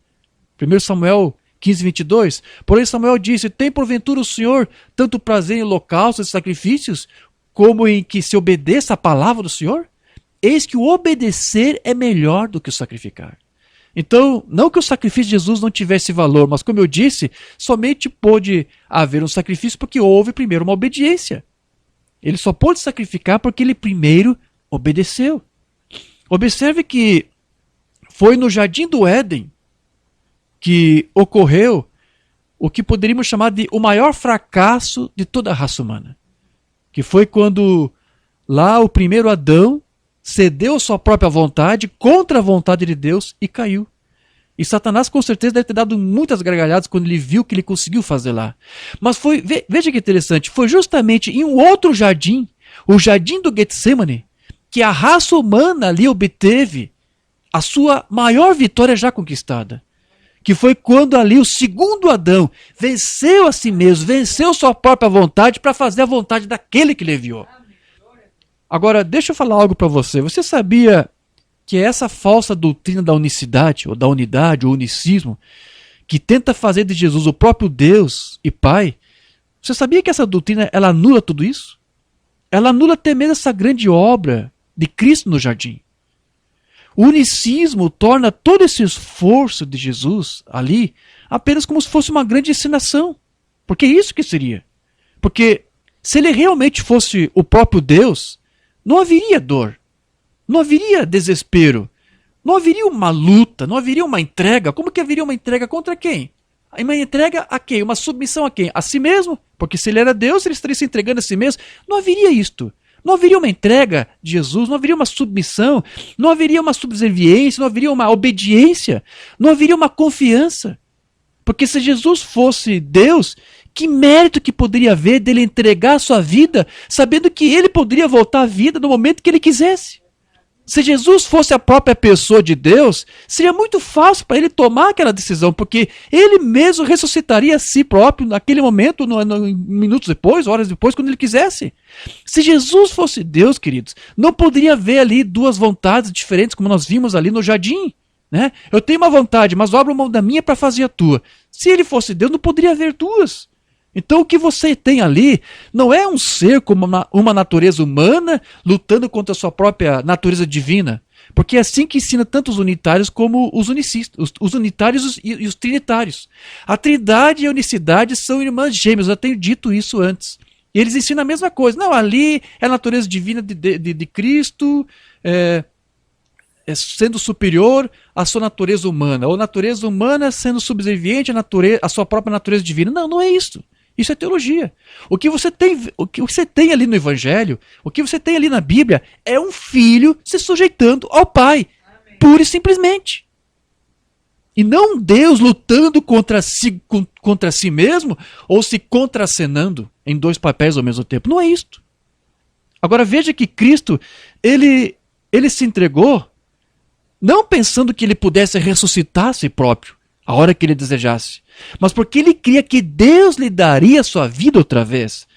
1 Samuel 15:22, porém Samuel disse, tem porventura o Senhor tanto prazer em holocaustos e sacrifícios, como em que se obedeça a palavra do Senhor? Eis que o obedecer é melhor do que o sacrificar. Então, não que o sacrifício de Jesus não tivesse valor, mas como eu disse, somente pôde haver um sacrifício porque houve primeiro uma obediência. Ele só pôde sacrificar porque ele primeiro obedeceu. Observe que foi no Jardim do Éden que ocorreu o que poderíamos chamar de o maior fracasso de toda a raça humana. Que foi quando lá o primeiro Adão cedeu a sua própria vontade contra a vontade de Deus e caiu. E Satanás com certeza deve ter dado muitas gargalhadas quando ele viu o que ele conseguiu fazer lá. Mas foi, veja que interessante, foi justamente em um outro jardim, o jardim do Getsemane, que a raça humana ali obteve a sua maior vitória já conquistada. Que foi quando ali o segundo Adão venceu a si mesmo, venceu sua própria vontade para fazer a vontade daquele que lhe enviou. Agora, deixa eu falar algo para você. Você sabia que essa falsa doutrina da unicidade, ou da unidade, ou unicismo, que tenta fazer de Jesus o próprio Deus e Pai, você sabia que essa doutrina ela anula tudo isso? Ela anula até mesmo essa grande obra de Cristo no jardim. O unicismo torna todo esse esforço de Jesus ali apenas como se fosse uma grande ensinação. Porque é isso que seria. Porque se ele realmente fosse o próprio Deus, não haveria dor, não haveria desespero, não haveria uma luta, não haveria uma entrega. Como que haveria uma entrega contra quem? Uma entrega a quem? Uma submissão a quem? A si mesmo? Porque se ele era Deus, ele estaria se entregando a si mesmo. Não haveria isto. Não haveria uma entrega de Jesus, não haveria uma submissão, não haveria uma subserviência, não haveria uma obediência, não haveria uma confiança. Porque se Jesus fosse Deus, que mérito que poderia haver dele entregar a sua vida, sabendo que ele poderia voltar à vida no momento que ele quisesse? Se Jesus fosse a própria pessoa de Deus, seria muito fácil para ele tomar aquela decisão, porque ele mesmo ressuscitaria a si próprio naquele momento, minutos depois, horas depois, quando ele quisesse. Se Jesus fosse Deus, queridos, não poderia haver ali duas vontades diferentes, como nós vimos ali no jardim. Né? Eu tenho uma vontade, mas eu abro mão da minha para fazer a tua. Se ele fosse Deus, não poderia haver duas. Então o que você tem ali não é um ser como uma natureza humana lutando contra a sua própria natureza divina. Porque é assim que ensina tanto os unitários como os unicistas, os unitários e os trinitários. A trindade e a unicidade são irmãs gêmeas, eu já tenho dito isso antes. E eles ensinam a mesma coisa. Não, ali é a natureza divina de Cristo, sendo superior à sua natureza humana, ou natureza humana sendo subserviente à sua própria natureza divina. Não, não é isso. Isso é teologia. O que você tem ali no Evangelho, o que você tem ali na Bíblia, é um filho se sujeitando ao Pai. Amém. Pura e simplesmente. E não Deus lutando contra si mesmo, ou se contracenando em dois papéis ao mesmo tempo. Não é isto. Agora veja que Cristo, ele se entregou não pensando que ele pudesse ressuscitar a si próprio a hora que ele desejasse, mas porque ele cria que Deus lhe daria sua vida outra vez.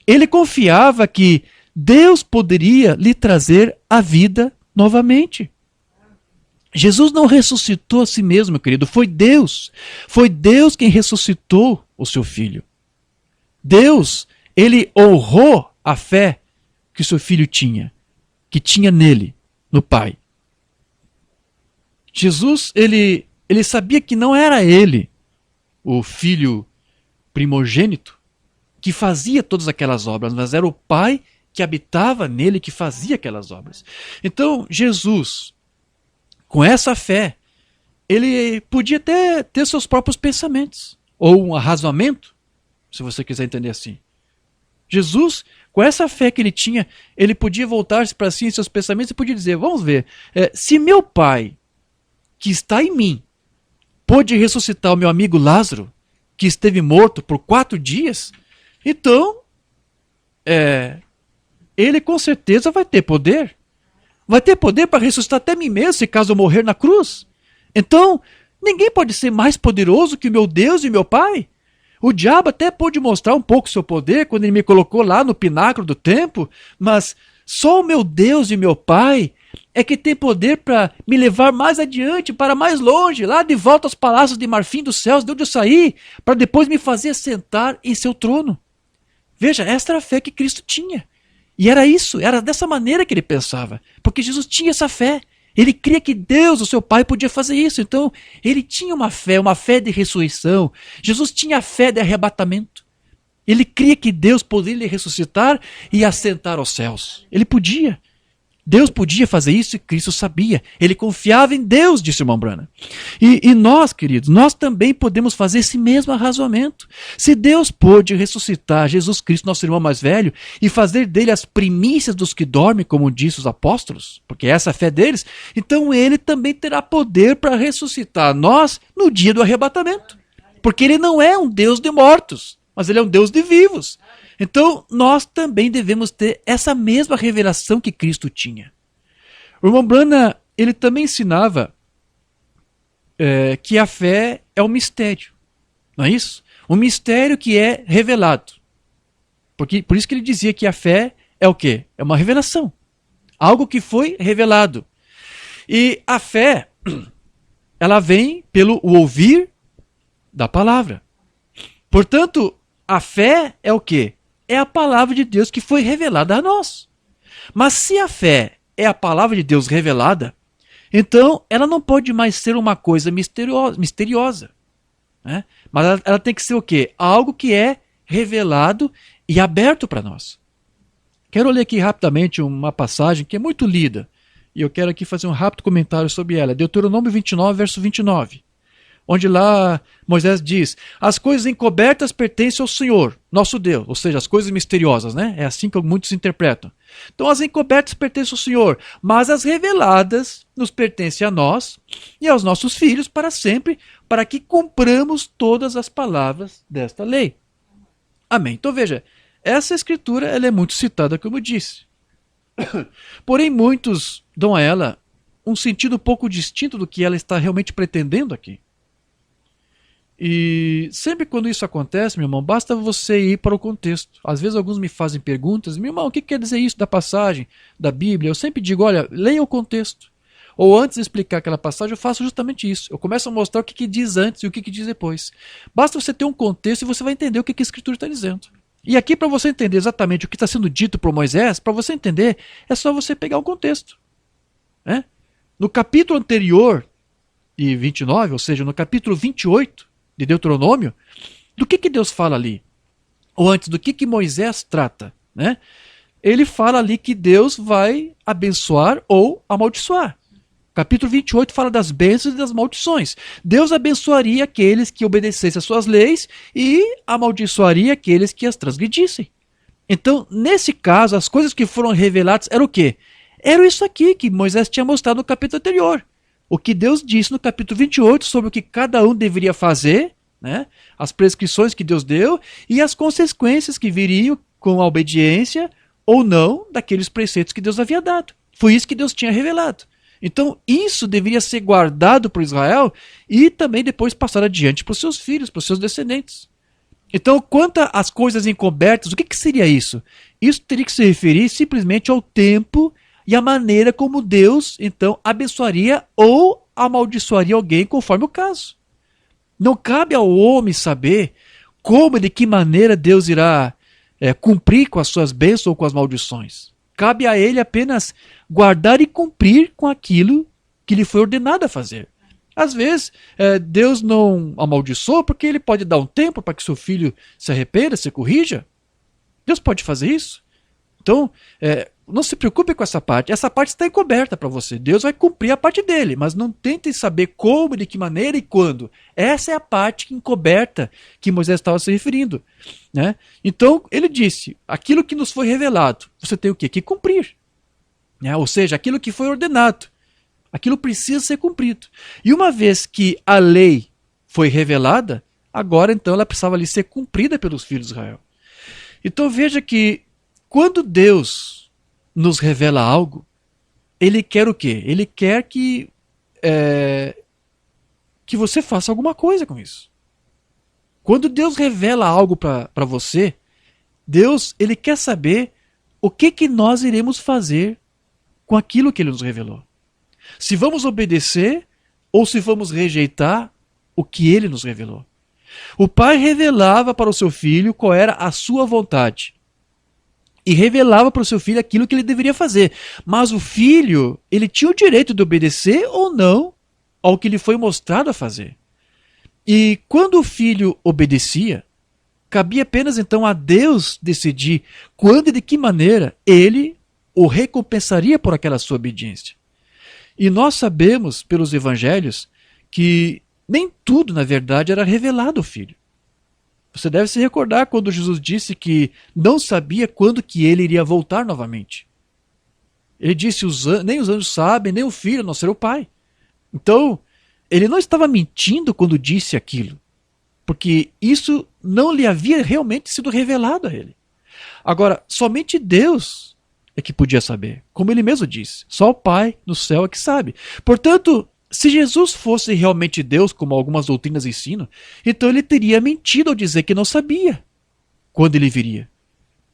Ele confiava que Deus poderia lhe trazer a vida novamente. Jesus não ressuscitou a si mesmo, querido, foi Deus. Foi Deus quem ressuscitou o seu filho. Deus, ele honrou a fé que o seu filho tinha, que tinha nele, no Pai. Jesus, ele sabia que não era ele, o filho primogênito, que fazia todas aquelas obras, mas era o Pai que habitava nele, que fazia aquelas obras. Então, Jesus, com essa fé, ele podia até ter seus próprios pensamentos, ou um arrazoamento, se você quiser entender assim. Jesus, com essa fé que ele tinha, ele podia voltar-se para si em seus pensamentos e podia dizer, vamos ver, se meu Pai, que está em mim, pôde ressuscitar o meu amigo Lázaro, que esteve morto por 4 dias, então, ele com certeza vai ter poder. Vai ter poder para ressuscitar até mim mesmo, se caso eu morrer na cruz. Então, ninguém pode ser mais poderoso que o meu Deus e meu Pai. O diabo até pôde mostrar um pouco seu poder quando ele me colocou lá no pináculo do templo, mas só o meu Deus e meu Pai é que tem poder para me levar mais adiante, para mais longe, lá de volta aos palácios de marfim dos céus, de onde eu saí, para depois me fazer sentar em seu trono. Veja, esta era a fé que Cristo tinha. E era isso, era dessa maneira que ele pensava, porque Jesus tinha essa fé. Ele cria que Deus, o seu Pai, podia fazer isso. Então, ele tinha uma fé de ressurreição. Jesus tinha a fé de arrebatamento. Ele cria que Deus poderia lhe ressuscitar e assentar aos céus. Ele podia. Deus podia fazer isso e Cristo sabia. Ele confiava em Deus, disse o irmão Branham. E nós, queridos, nós também podemos fazer esse mesmo arrazoamento. Se Deus pôde ressuscitar Jesus Cristo, nosso irmão mais velho, e fazer dele as primícias dos que dormem, como disse os apóstolos, porque essa é a fé deles, então ele também terá poder para ressuscitar nós no dia do arrebatamento. Porque ele não é um Deus de mortos, mas ele é um Deus de vivos. Então, nós também devemos ter essa mesma revelação que Cristo tinha. O irmão Branham, ele também ensinava que a fé é um mistério. Não é isso? Um mistério que é revelado. Por isso que ele dizia que a fé é o quê? É uma revelação. Algo que foi revelado. E a fé, ela vem pelo ouvir da palavra. Portanto, a fé é o quê? É a palavra de Deus que foi revelada a nós. Mas se a fé é a palavra de Deus revelada, então ela não pode mais ser uma coisa misteriosa. Né? Mas ela tem que ser o quê? Algo que é revelado e aberto para nós. Quero ler aqui rapidamente uma passagem que é muito lida. E eu quero aqui fazer um rápido comentário sobre ela. Deuteronômio 29, verso 29. Onde lá Moisés diz, as coisas encobertas pertencem ao Senhor, nosso Deus, ou seja, as coisas misteriosas, né? É assim que muitos interpretam. Então as encobertas pertencem ao Senhor, mas as reveladas nos pertencem a nós e aos nossos filhos para sempre, para que cumpramos todas as palavras desta lei. Amém. Então veja, essa escritura ela é muito citada, como eu disse. Porém, muitos dão a ela um sentido um pouco distinto do que ela está realmente pretendendo aqui. E sempre quando isso acontece, meu irmão, basta você ir para o contexto. Às vezes alguns me fazem perguntas, meu irmão, o que quer dizer isso da passagem da Bíblia? Eu sempre digo, olha, leia o contexto. ou antes de explicar aquela passagem, eu faço justamente isso. Eu começo a mostrar o que diz antes e o que diz depois. Basta você ter um contexto e você vai entender o que a Escritura está dizendo. E aqui, para você entender exatamente o que está sendo dito por Moisés, para você entender, é só você pegar o contexto. Né? No capítulo anterior, e 29, ou seja, no capítulo 28 de Deuteronômio, do que Deus fala ali? Ou antes, do que Moisés trata? Né? Ele fala ali que Deus vai abençoar ou amaldiçoar. Capítulo 28 fala das bênçãos e das maldições. Deus abençoaria aqueles que obedecessem às suas leis e amaldiçoaria aqueles que as transgredissem. Então, nesse caso, as coisas que foram reveladas eram o quê? Era isso aqui que Moisés tinha mostrado no capítulo anterior. O que Deus disse no capítulo 28 sobre o que cada um deveria fazer, né? As prescrições que Deus deu e as consequências que viriam com a obediência ou não daqueles preceitos que Deus havia dado. Foi isso que Deus tinha revelado. Então isso deveria ser guardado por Israel e também depois passar adiante para os seus filhos, para os seus descendentes. Então, quanto às coisas encobertas, o que seria isso? Isso teria que se referir simplesmente ao tempo e a maneira como Deus, então, abençoaria ou amaldiçoaria alguém conforme o caso. Não cabe ao homem saber como e de que maneira Deus irá cumprir com as suas bênçãos ou com as maldições. Cabe a ele apenas guardar e cumprir com aquilo que lhe foi ordenado a fazer. Às vezes, Deus não amaldiçoa porque ele pode dar um tempo para que seu filho se arrependa, se corrija. Deus pode fazer isso. Então, não se preocupe com essa parte. Essa parte está encoberta para você. Deus vai cumprir a parte dele, mas não tente saber como, de que maneira e quando. Essa é a parte encoberta que Moisés estava se referindo. Né? Então, ele disse, aquilo que nos foi revelado, você tem o quê? Que cumprir. Né? Ou seja, aquilo que foi ordenado. Aquilo precisa ser cumprido. E uma vez que a lei foi revelada, agora então ela precisava ali ser cumprida pelos filhos de Israel. Então veja que quando Deus nos revela algo, ele quer o quê? Ele quer que você faça alguma coisa com isso. Quando Deus revela algo para você, Deus ele quer saber o que nós iremos fazer com aquilo que ele nos revelou. Se vamos obedecer ou se vamos rejeitar o que ele nos revelou. O pai revelava para o seu filho qual era a sua vontade. E revelava para o seu filho aquilo que ele deveria fazer. Mas o filho, ele tinha o direito de obedecer ou não ao que lhe foi mostrado a fazer. E quando o filho obedecia, cabia apenas então a Deus decidir quando e de que maneira ele o recompensaria por aquela sua obediência. E nós sabemos pelos evangelhos que nem tudo, na verdade, era revelado ao filho. Você deve se recordar quando Jesus disse que não sabia quando que ele iria voltar novamente. Ele disse, nem os anjos sabem, nem o filho, a não ser o pai. Então, ele não estava mentindo quando disse aquilo, porque isso não lhe havia realmente sido revelado a ele. Agora, somente Deus é que podia saber, como ele mesmo disse. Só o Pai no céu é que sabe. Portanto, se Jesus fosse realmente Deus, como algumas doutrinas ensinam, então ele teria mentido ao dizer que não sabia quando ele viria.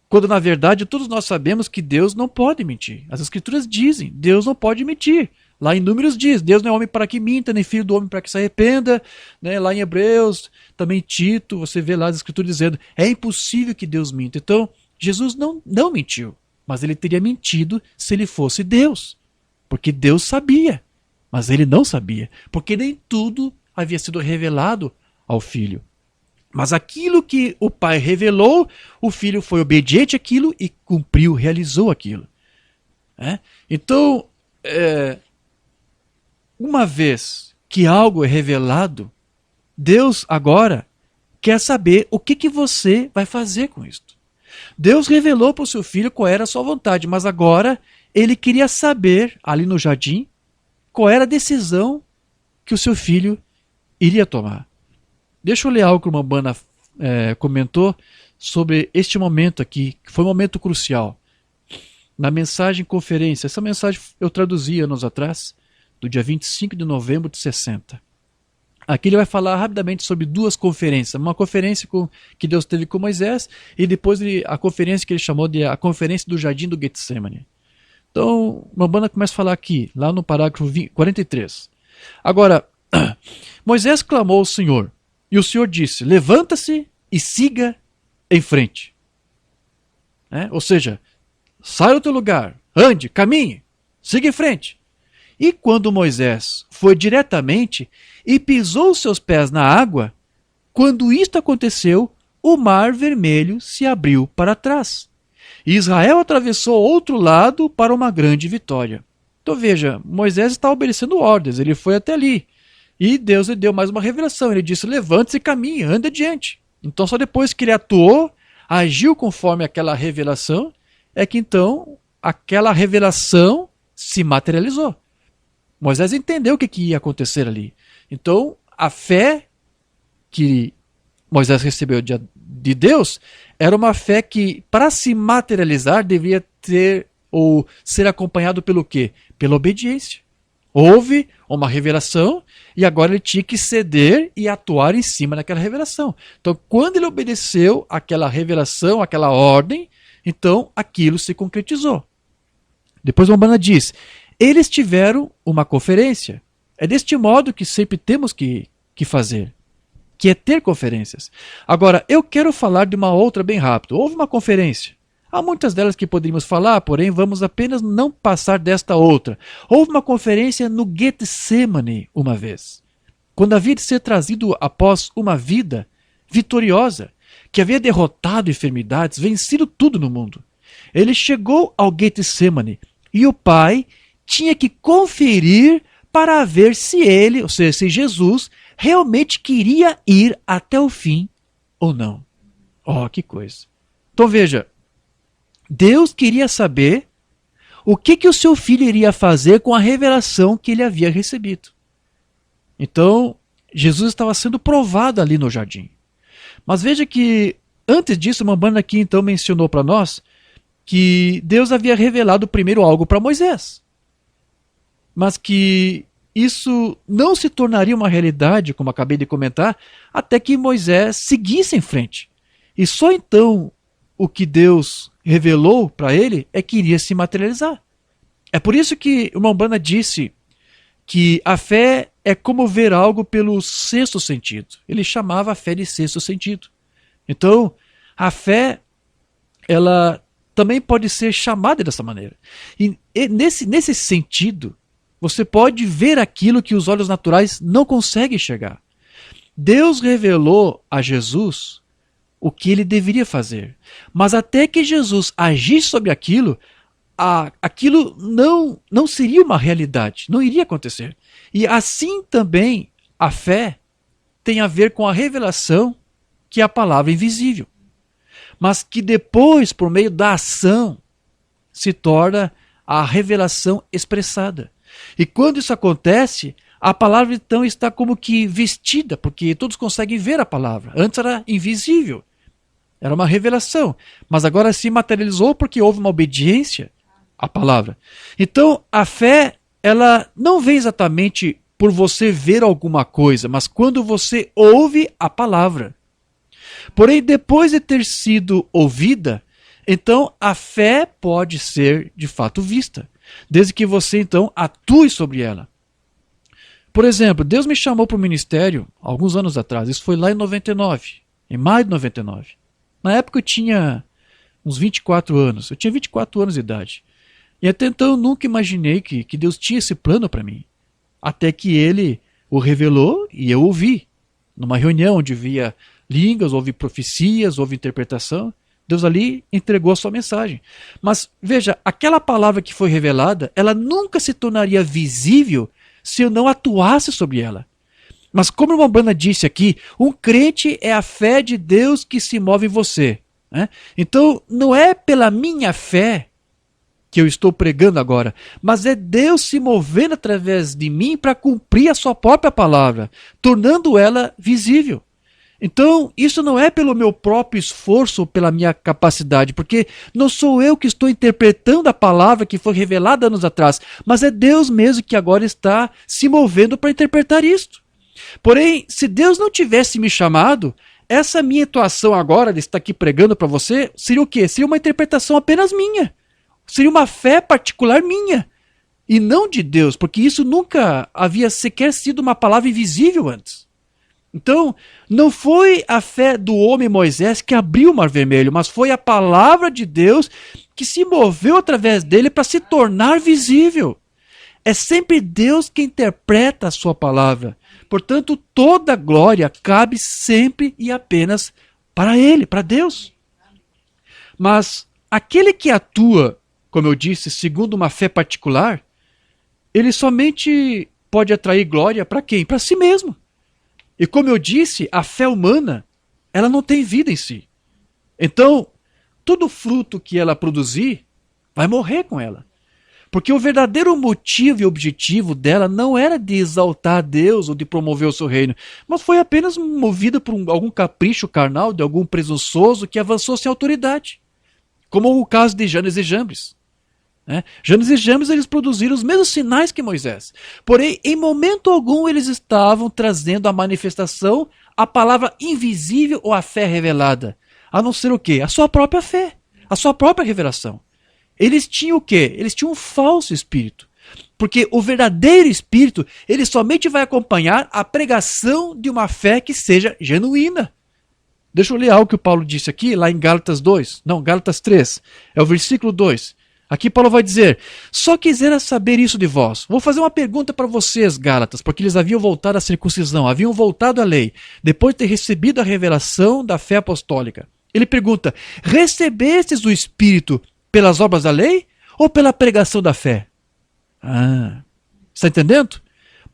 Quando, na verdade, todos nós sabemos que Deus não pode mentir. As Escrituras dizem, Deus não pode mentir. Lá em Números diz, Deus não é homem para que minta, nem filho do homem para que se arrependa. Né? Lá em Hebreus, também Tito, você vê lá as Escrituras dizendo, é impossível que Deus minta. Então, Jesus não mentiu. Mas ele teria mentido se ele fosse Deus. Porque Deus sabia. Mas ele não sabia. Porque nem tudo havia sido revelado ao filho. Mas aquilo que o pai revelou, o filho foi obediente àquilo e cumpriu, realizou aquilo. Então, uma vez que algo é revelado, Deus agora quer saber o que você vai fazer com isso. Deus revelou para o seu filho qual era a sua vontade, mas agora ele queria saber, ali no jardim, qual era a decisão que o seu filho iria tomar. Deixa eu ler algo que uma banda comentou sobre este momento aqui, que foi um momento crucial. Na mensagem conferência, essa mensagem eu traduzi anos atrás, do dia 25 de novembro de 60. Aqui ele vai falar rapidamente sobre duas conferências. Uma conferência que Deus teve com Moisés e depois a conferência que ele chamou de a conferência do Jardim do Getsemane. Então, Mambana começa a falar aqui, lá no parágrafo 43. Agora, Moisés clamou ao Senhor, e o Senhor disse, levanta-se e siga em frente. Ou seja, sai do teu lugar, ande, caminhe, siga em frente. E quando Moisés foi diretamente e pisou os seus pés na água, quando isto aconteceu, o mar vermelho se abriu para trás. E Israel atravessou outro lado para uma grande vitória. Então veja, Moisés está obedecendo ordens, ele foi até ali. E Deus lhe deu mais uma revelação, ele disse, levante-se e caminhe, ande adiante. Então só depois que ele atuou, agiu conforme aquela revelação, é que então aquela revelação se materializou. Moisés entendeu o que ia acontecer ali. Então a fé que Moisés recebeu de Deus era uma fé que, para se materializar, deveria ter ou ser acompanhado pelo quê? Pela obediência. Houve uma revelação e agora ele tinha que ceder e atuar em cima daquela revelação. Então, quando ele obedeceu àquela revelação, àquela ordem, então aquilo se concretizou. Depois Mambana diz, eles tiveram uma conferência. É deste modo que sempre temos que fazer, que é ter conferências. Agora, eu quero falar de uma outra bem rápido. Houve uma conferência. Há muitas delas que poderíamos falar, porém vamos apenas não passar desta outra. Houve uma conferência no Getsemane uma vez, quando havia de ser trazido após uma vida vitoriosa, que havia derrotado enfermidades, vencido tudo no mundo. Ele chegou ao Getsemane e o Pai tinha que conferir para ver se ele, ou seja, se Jesus, realmente queria ir até o fim ou não. Oh, que coisa. Então veja, Deus queria saber o que o seu filho iria fazer com a revelação que ele havia recebido. Então, Jesus estava sendo provado ali no jardim. Mas veja que, antes disso, Mambana aqui então mencionou para nós que Deus havia revelado primeiro algo para Moisés. Mas que isso não se tornaria uma realidade, como acabei de comentar, até que Moisés seguisse em frente. E só então o que Deus revelou para ele é que iria se materializar. É por isso que o Mambana disse que a fé é como ver algo pelo sexto sentido. Ele chamava a fé de sexto sentido. Então, a fé, ela também pode ser chamada dessa maneira. E nesse sentido, você pode ver aquilo que os olhos naturais não conseguem enxergar. Deus revelou a Jesus o que ele deveria fazer. Mas até que Jesus agisse sobre aquilo, aquilo não seria uma realidade, não iria acontecer. E assim também a fé tem a ver com a revelação, que é a palavra invisível. Mas que depois, por meio da ação, se torna a revelação expressada. E quando isso acontece, a palavra então está como que vestida, porque todos conseguem ver a palavra. Antes era invisível, era uma revelação, mas agora se materializou porque houve uma obediência à palavra. Então a fé, ela não vem exatamente por você ver alguma coisa, mas quando você ouve a palavra. Porém, depois de ter sido ouvida, então a fé pode ser de fato vista, desde que você então atue sobre ela. Por exemplo, Deus me chamou para o ministério alguns anos atrás, isso foi lá em 99, em maio de 99. Na época eu tinha uns 24 anos, eu tinha 24 anos de idade. E até então eu nunca imaginei que Deus tinha esse plano para mim. Até que ele o revelou e eu ouvi. Numa reunião onde via línguas, houve profecias, houve interpretação, Deus ali entregou a sua mensagem. Mas veja, aquela palavra que foi revelada, ela nunca se tornaria visível se eu não atuasse sobre ela. Mas como o Mambana disse aqui, um crente é a fé de Deus que se move em você. Então não é pela minha fé que eu estou pregando agora, mas é Deus se movendo através de mim para cumprir a sua própria palavra, tornando ela visível. Então, isso não é pelo meu próprio esforço ou pela minha capacidade, porque não sou eu que estou interpretando a palavra que foi revelada anos atrás, mas é Deus mesmo que agora está se movendo para interpretar isto. Porém, se Deus não tivesse me chamado, essa minha atuação agora de estar aqui pregando para você, seria o quê? Seria uma interpretação apenas minha. Seria uma fé particular minha e não de Deus, porque isso nunca havia sequer sido uma palavra invisível antes. Então, não foi a fé do homem Moisés que abriu o Mar Vermelho, mas foi a palavra de Deus que se moveu através dele para se tornar visível. É sempre Deus que interpreta a sua palavra. Portanto, toda glória cabe sempre e apenas para Ele, para Deus. Mas aquele que atua, como eu disse, segundo uma fé particular, ele somente pode atrair glória para quem? Para si mesmo. E como eu disse, a fé humana, ela não tem vida em si. Então, todo fruto que ela produzir vai morrer com ela. Porque o verdadeiro motivo e objetivo dela não era de exaltar a Deus ou de promover o seu reino, mas foi apenas movida por algum capricho carnal de algum presunçoso que avançou sem autoridade. Como o caso de Janes e Jambres. Janes e Jambres, eles produziram os mesmos sinais que Moisés. Porém, em momento algum, eles estavam trazendo à manifestação a palavra invisível ou a fé revelada. A não ser o quê? A sua própria fé. A sua própria revelação. Eles tinham o quê? Eles tinham um falso espírito. Porque o verdadeiro espírito, ele somente vai acompanhar a pregação de uma fé que seja genuína. Deixa eu ler algo que o Paulo disse aqui, lá em Gálatas 2. Não, Gálatas 3. É o versículo 2. Aqui Paulo vai dizer, só quisera saber isso de vós. Vou fazer uma pergunta para vocês, Gálatas, porque eles haviam voltado à circuncisão, haviam voltado à lei, depois de ter recebido a revelação da fé apostólica. Ele pergunta, recebestes o Espírito pelas obras da lei ou pela pregação da fé? Está entendendo?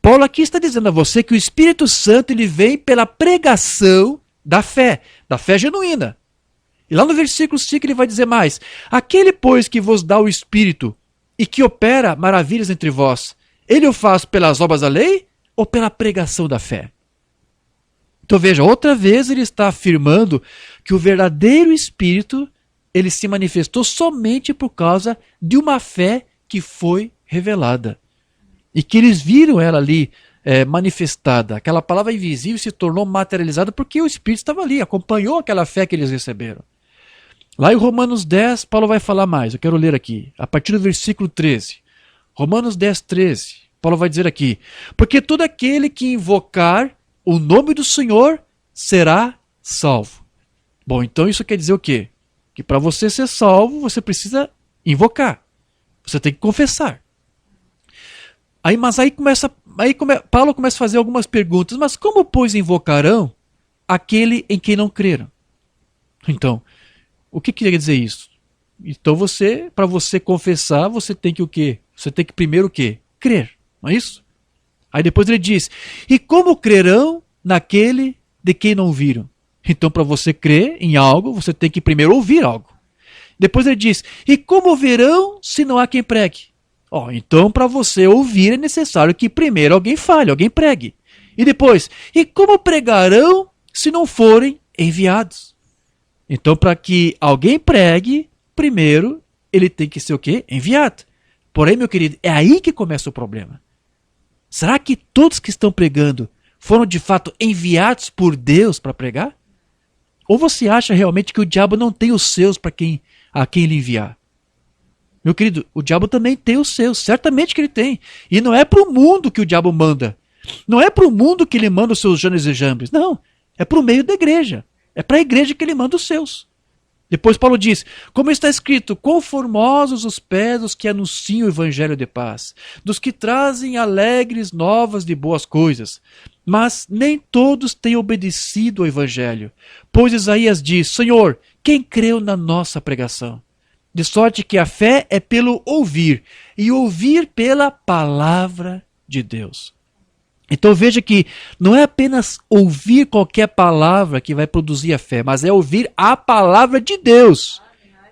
Paulo aqui está dizendo a você que o Espírito Santo ele vem pela pregação da fé genuína. E lá no versículo 5 ele vai dizer mais, aquele pois que vos dá o Espírito e que opera maravilhas entre vós, ele o faz pelas obras da lei ou pela pregação da fé? Então veja, outra vez ele está afirmando que o verdadeiro Espírito ele se manifestou somente por causa de uma fé que foi revelada. E que eles viram ela ali manifestada. Aquela palavra invisível se tornou materializada porque o Espírito estava ali, acompanhou aquela fé que eles receberam. Lá em Romanos 10, Paulo vai falar mais. Eu quero ler aqui, a partir do versículo 13. Romanos 10, 13. Paulo vai dizer aqui, porque todo aquele que invocar o nome do Senhor será salvo. Bom, então isso quer dizer o quê? Que para você ser salvo, você precisa invocar. Você tem que confessar. Paulo começa a fazer algumas perguntas. Mas como, pois, invocarão aquele em quem não creram? Então, o que quer dizer isso? Então para você confessar, você tem que o quê? Você tem que primeiro o quê? Crer, não é isso? Aí depois ele diz, e como crerão naquele de quem não viram? Então para você crer em algo, você tem que primeiro ouvir algo. Depois ele diz, e como verão se não há quem pregue? Então para você ouvir é necessário que primeiro alguém fale, alguém pregue. E depois, e como pregarão se não forem enviados? Então, para que alguém pregue, primeiro ele tem que ser o quê? Enviado. Porém, meu querido, é aí que começa o problema. Será que todos que estão pregando foram de fato enviados por Deus para pregar? Ou você acha realmente que o diabo não tem os seus a quem ele enviar? Meu querido, o diabo também tem os seus, certamente que ele tem. E não é para o mundo que o diabo manda. Não é para o mundo que ele manda os seus Janes e Jambres. Não, é para o meio da igreja. É para a igreja que ele manda os seus. Depois Paulo diz, como está escrito, quão formosos os pés dos que anunciam o evangelho de paz, dos que trazem alegres novas de boas coisas. Mas nem todos têm obedecido ao evangelho. Pois Isaías diz, Senhor, quem creu na nossa pregação? De sorte que a fé é pelo ouvir, e ouvir pela palavra de Deus. Então veja que não é apenas ouvir qualquer palavra que vai produzir a fé, mas é ouvir a palavra de Deus.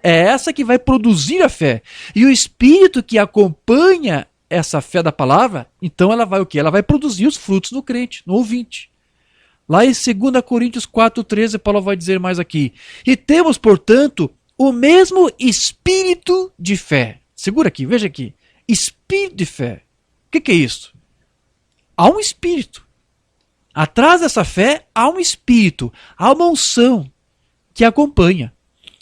É essa que vai produzir a fé. E o Espírito que acompanha essa fé da palavra, então ela vai o quê? Ela vai produzir os frutos no crente, no ouvinte. Lá em 2 Coríntios 4,13, Paulo vai dizer mais aqui. E temos, portanto, o mesmo espírito de fé. Segura aqui, veja aqui. Espírito de fé. O que é isso? Há um espírito. Atrás dessa fé há um espírito, há uma unção que acompanha.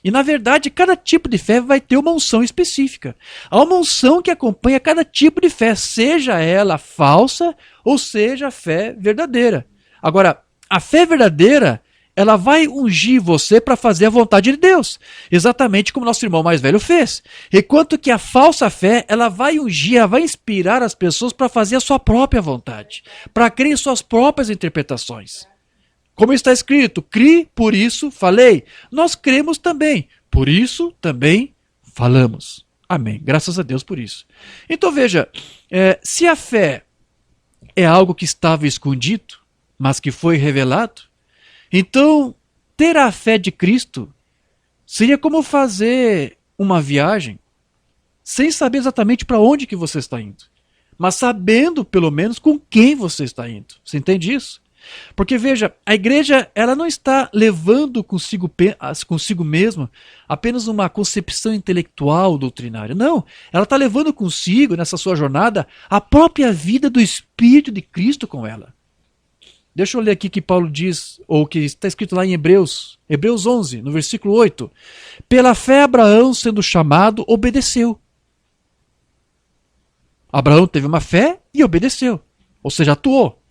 E na verdade, cada tipo de fé vai ter uma unção específica. Há uma unção que acompanha cada tipo de fé, seja ela falsa ou seja a fé verdadeira. Agora, a fé verdadeira, ela vai ungir você para fazer a vontade de Deus, exatamente como nosso irmão mais velho fez. Enquanto que a falsa fé, ela vai ungir, ela vai inspirar as pessoas para fazer a sua própria vontade, para crer em suas próprias interpretações. Como está escrito, cri, por isso falei. Nós cremos também, por isso também falamos. Amém. Graças a Deus por isso. Então veja, se a fé é algo que estava escondido, mas que foi revelado, então ter a fé de Cristo seria como fazer uma viagem sem saber exatamente para onde que você está indo, mas sabendo pelo menos com quem você está indo. Você entende isso? Porque veja, a igreja ela não está levando consigo mesma apenas uma concepção intelectual doutrinária. Não, ela está levando consigo nessa sua jornada a própria vida do Espírito de Cristo com ela. Deixa eu ler aqui que Paulo diz, ou que está escrito lá em Hebreus 11, no versículo 8. Pela fé Abraão, sendo chamado, obedeceu. Abraão teve uma fé e obedeceu, ou seja, atuou,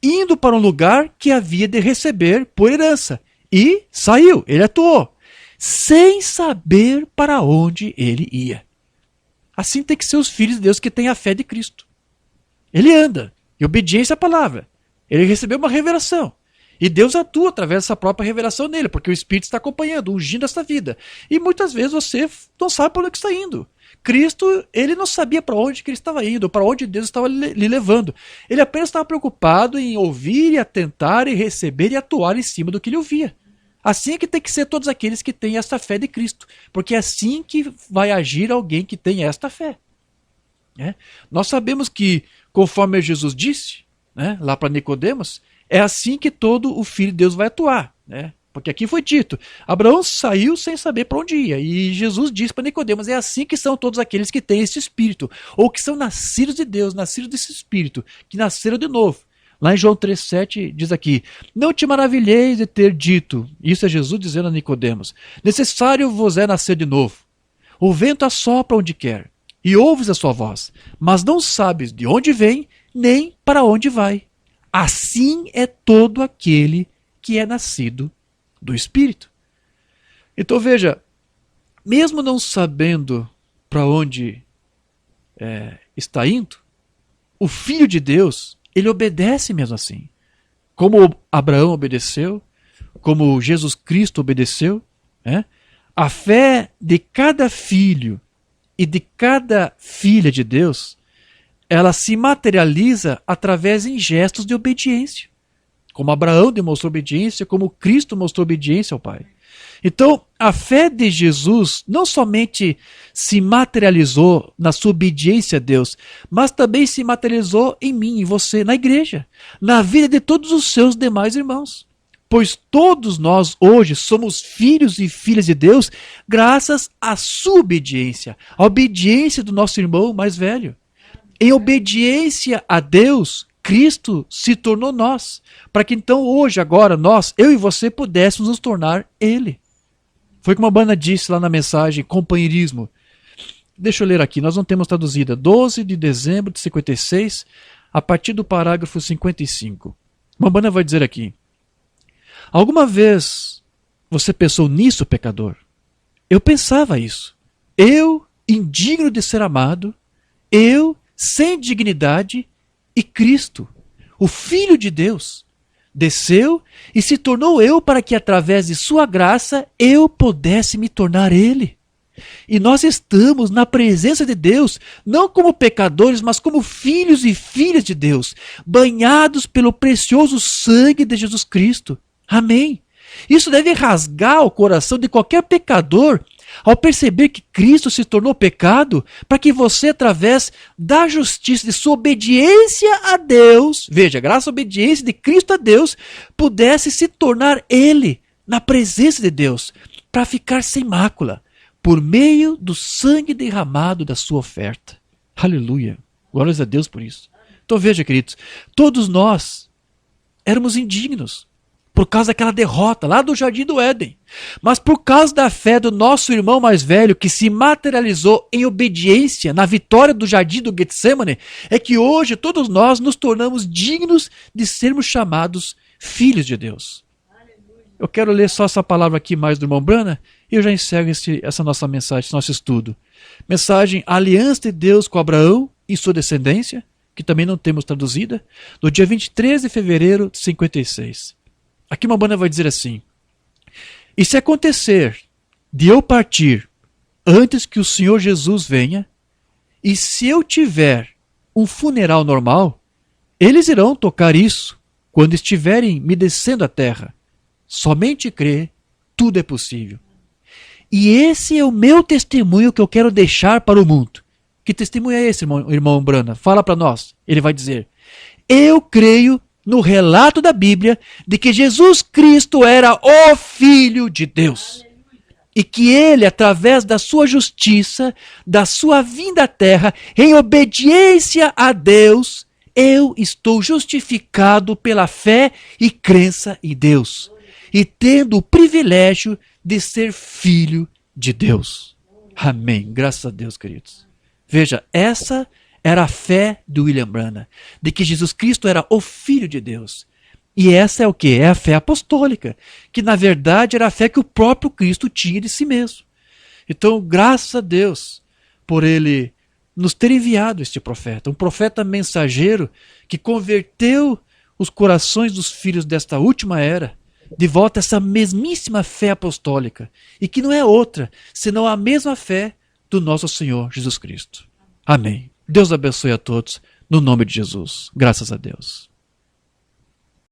indo para um lugar que havia de receber por herança. E saiu, ele atuou, sem saber para onde ele ia. Assim tem que ser os filhos de Deus que têm a fé de Cristo. Ele anda, em obediência à palavra. Ele recebeu uma revelação. E Deus atua através dessa própria revelação nele, porque o Espírito está acompanhando, ungindo essa vida. E muitas vezes você não sabe para onde está indo. Cristo, ele não sabia para onde que ele estava indo, para onde Deus estava lhe levando. Ele apenas estava preocupado em ouvir e atentar e receber e atuar em cima do que ele ouvia. Assim é que tem que ser todos aqueles que têm esta fé de Cristo, porque é assim que vai agir alguém que tem esta fé. Nós sabemos que, conforme Jesus disse, lá para Nicodemos, é assim que todo o Filho de Deus vai atuar. Porque aqui foi dito, Abraão saiu sem saber para onde ia, e Jesus disse para Nicodemos, é assim que são todos aqueles que têm esse Espírito, ou que são nascidos de Deus, nascidos desse Espírito, que nasceram de novo. Lá em João 3,7 diz aqui, não te maravilheis de ter dito, isso é Jesus dizendo a Nicodemos, necessário vos é nascer de novo. O vento assopra onde quer, e ouves a sua voz, mas não sabes de onde vem, nem para onde vai. Assim é todo aquele que é nascido do Espírito. Então veja, mesmo não sabendo para onde está indo, o Filho de Deus, ele obedece mesmo assim. Como Abraão obedeceu, como Jesus Cristo obedeceu, a fé de cada filho e de cada filha de Deus, ela se materializa através em gestos de obediência. Como Abraão demonstrou obediência, como Cristo mostrou obediência ao Pai. Então, a fé de Jesus não somente se materializou na sua obediência a Deus, mas também se materializou em mim, em você, na igreja, na vida de todos os seus demais irmãos. Pois todos nós hoje somos filhos e filhas de Deus graças à sua obediência, à obediência do nosso irmão mais velho. Em obediência a Deus, Cristo se tornou nós, para que então hoje, agora, nós, eu e você, pudéssemos nos tornar Ele. Foi como a banda disse lá na mensagem, companheirismo. Deixa eu ler aqui, nós não temos traduzida. 12 de dezembro de 56, a partir do parágrafo 55. Uma banda vai dizer aqui, alguma vez você pensou nisso, pecador? Eu pensava isso. Eu, indigno de ser amado, eu, sem dignidade, e Cristo, o Filho de Deus, desceu e se tornou eu para que através de sua graça eu pudesse me tornar Ele. E nós estamos na presença de Deus, não como pecadores, mas como filhos e filhas de Deus, banhados pelo precioso sangue de Jesus Cristo. Amém. Isso deve rasgar o coração de qualquer pecador ao perceber que Cristo se tornou pecado para que você, através da justiça de sua obediência a Deus, veja, graças à obediência de Cristo a Deus, pudesse se tornar Ele na presença de Deus, para ficar sem mácula, por meio do sangue derramado da sua oferta. Aleluia. Glórias a Deus por isso. Então veja, queridos, todos nós éramos indignos. por causa daquela derrota lá do Jardim do Éden, mas por causa da fé do nosso irmão mais velho que se materializou em obediência na vitória do Jardim do Getsemane, é que hoje todos nós nos tornamos dignos de sermos chamados filhos de Deus. Eu quero ler só essa palavra aqui mais do irmão Brana e eu já encerro essa nossa mensagem, esse nosso estudo. Mensagem Aliança de Deus com Abraão e sua descendência, que também não temos traduzida, no dia 23 de fevereiro de 56. Aqui uma banda vai dizer assim: e se acontecer de eu partir antes que o Senhor Jesus venha, e se eu tiver um funeral normal, eles irão tocar isso quando estiverem me descendo a terra. Somente crê, tudo é possível. E esse é o meu testemunho que eu quero deixar para o mundo. Que testemunho é esse, irmão Brana? Fala para nós. Ele vai dizer: eu creio no relato da Bíblia de que Jesus Cristo era o Filho de Deus. E que ele, através da sua justiça, da sua vinda à terra, em obediência a Deus, eu estou justificado pela fé e crença em Deus. E tendo o privilégio de ser filho de Deus. Amém. Graças a Deus, queridos. Veja, essa era a fé do William Branham, de que Jesus Cristo era o Filho de Deus. E essa é o quê? É a fé apostólica, que na verdade era a fé que o próprio Cristo tinha de si mesmo. Então, graças a Deus por ele nos ter enviado este profeta, um profeta mensageiro que converteu os corações dos filhos desta última era de volta a essa mesmíssima fé apostólica, e que não é outra, senão a mesma fé do nosso Senhor Jesus Cristo. Amém. Deus abençoe a todos, no nome de Jesus. Graças a Deus.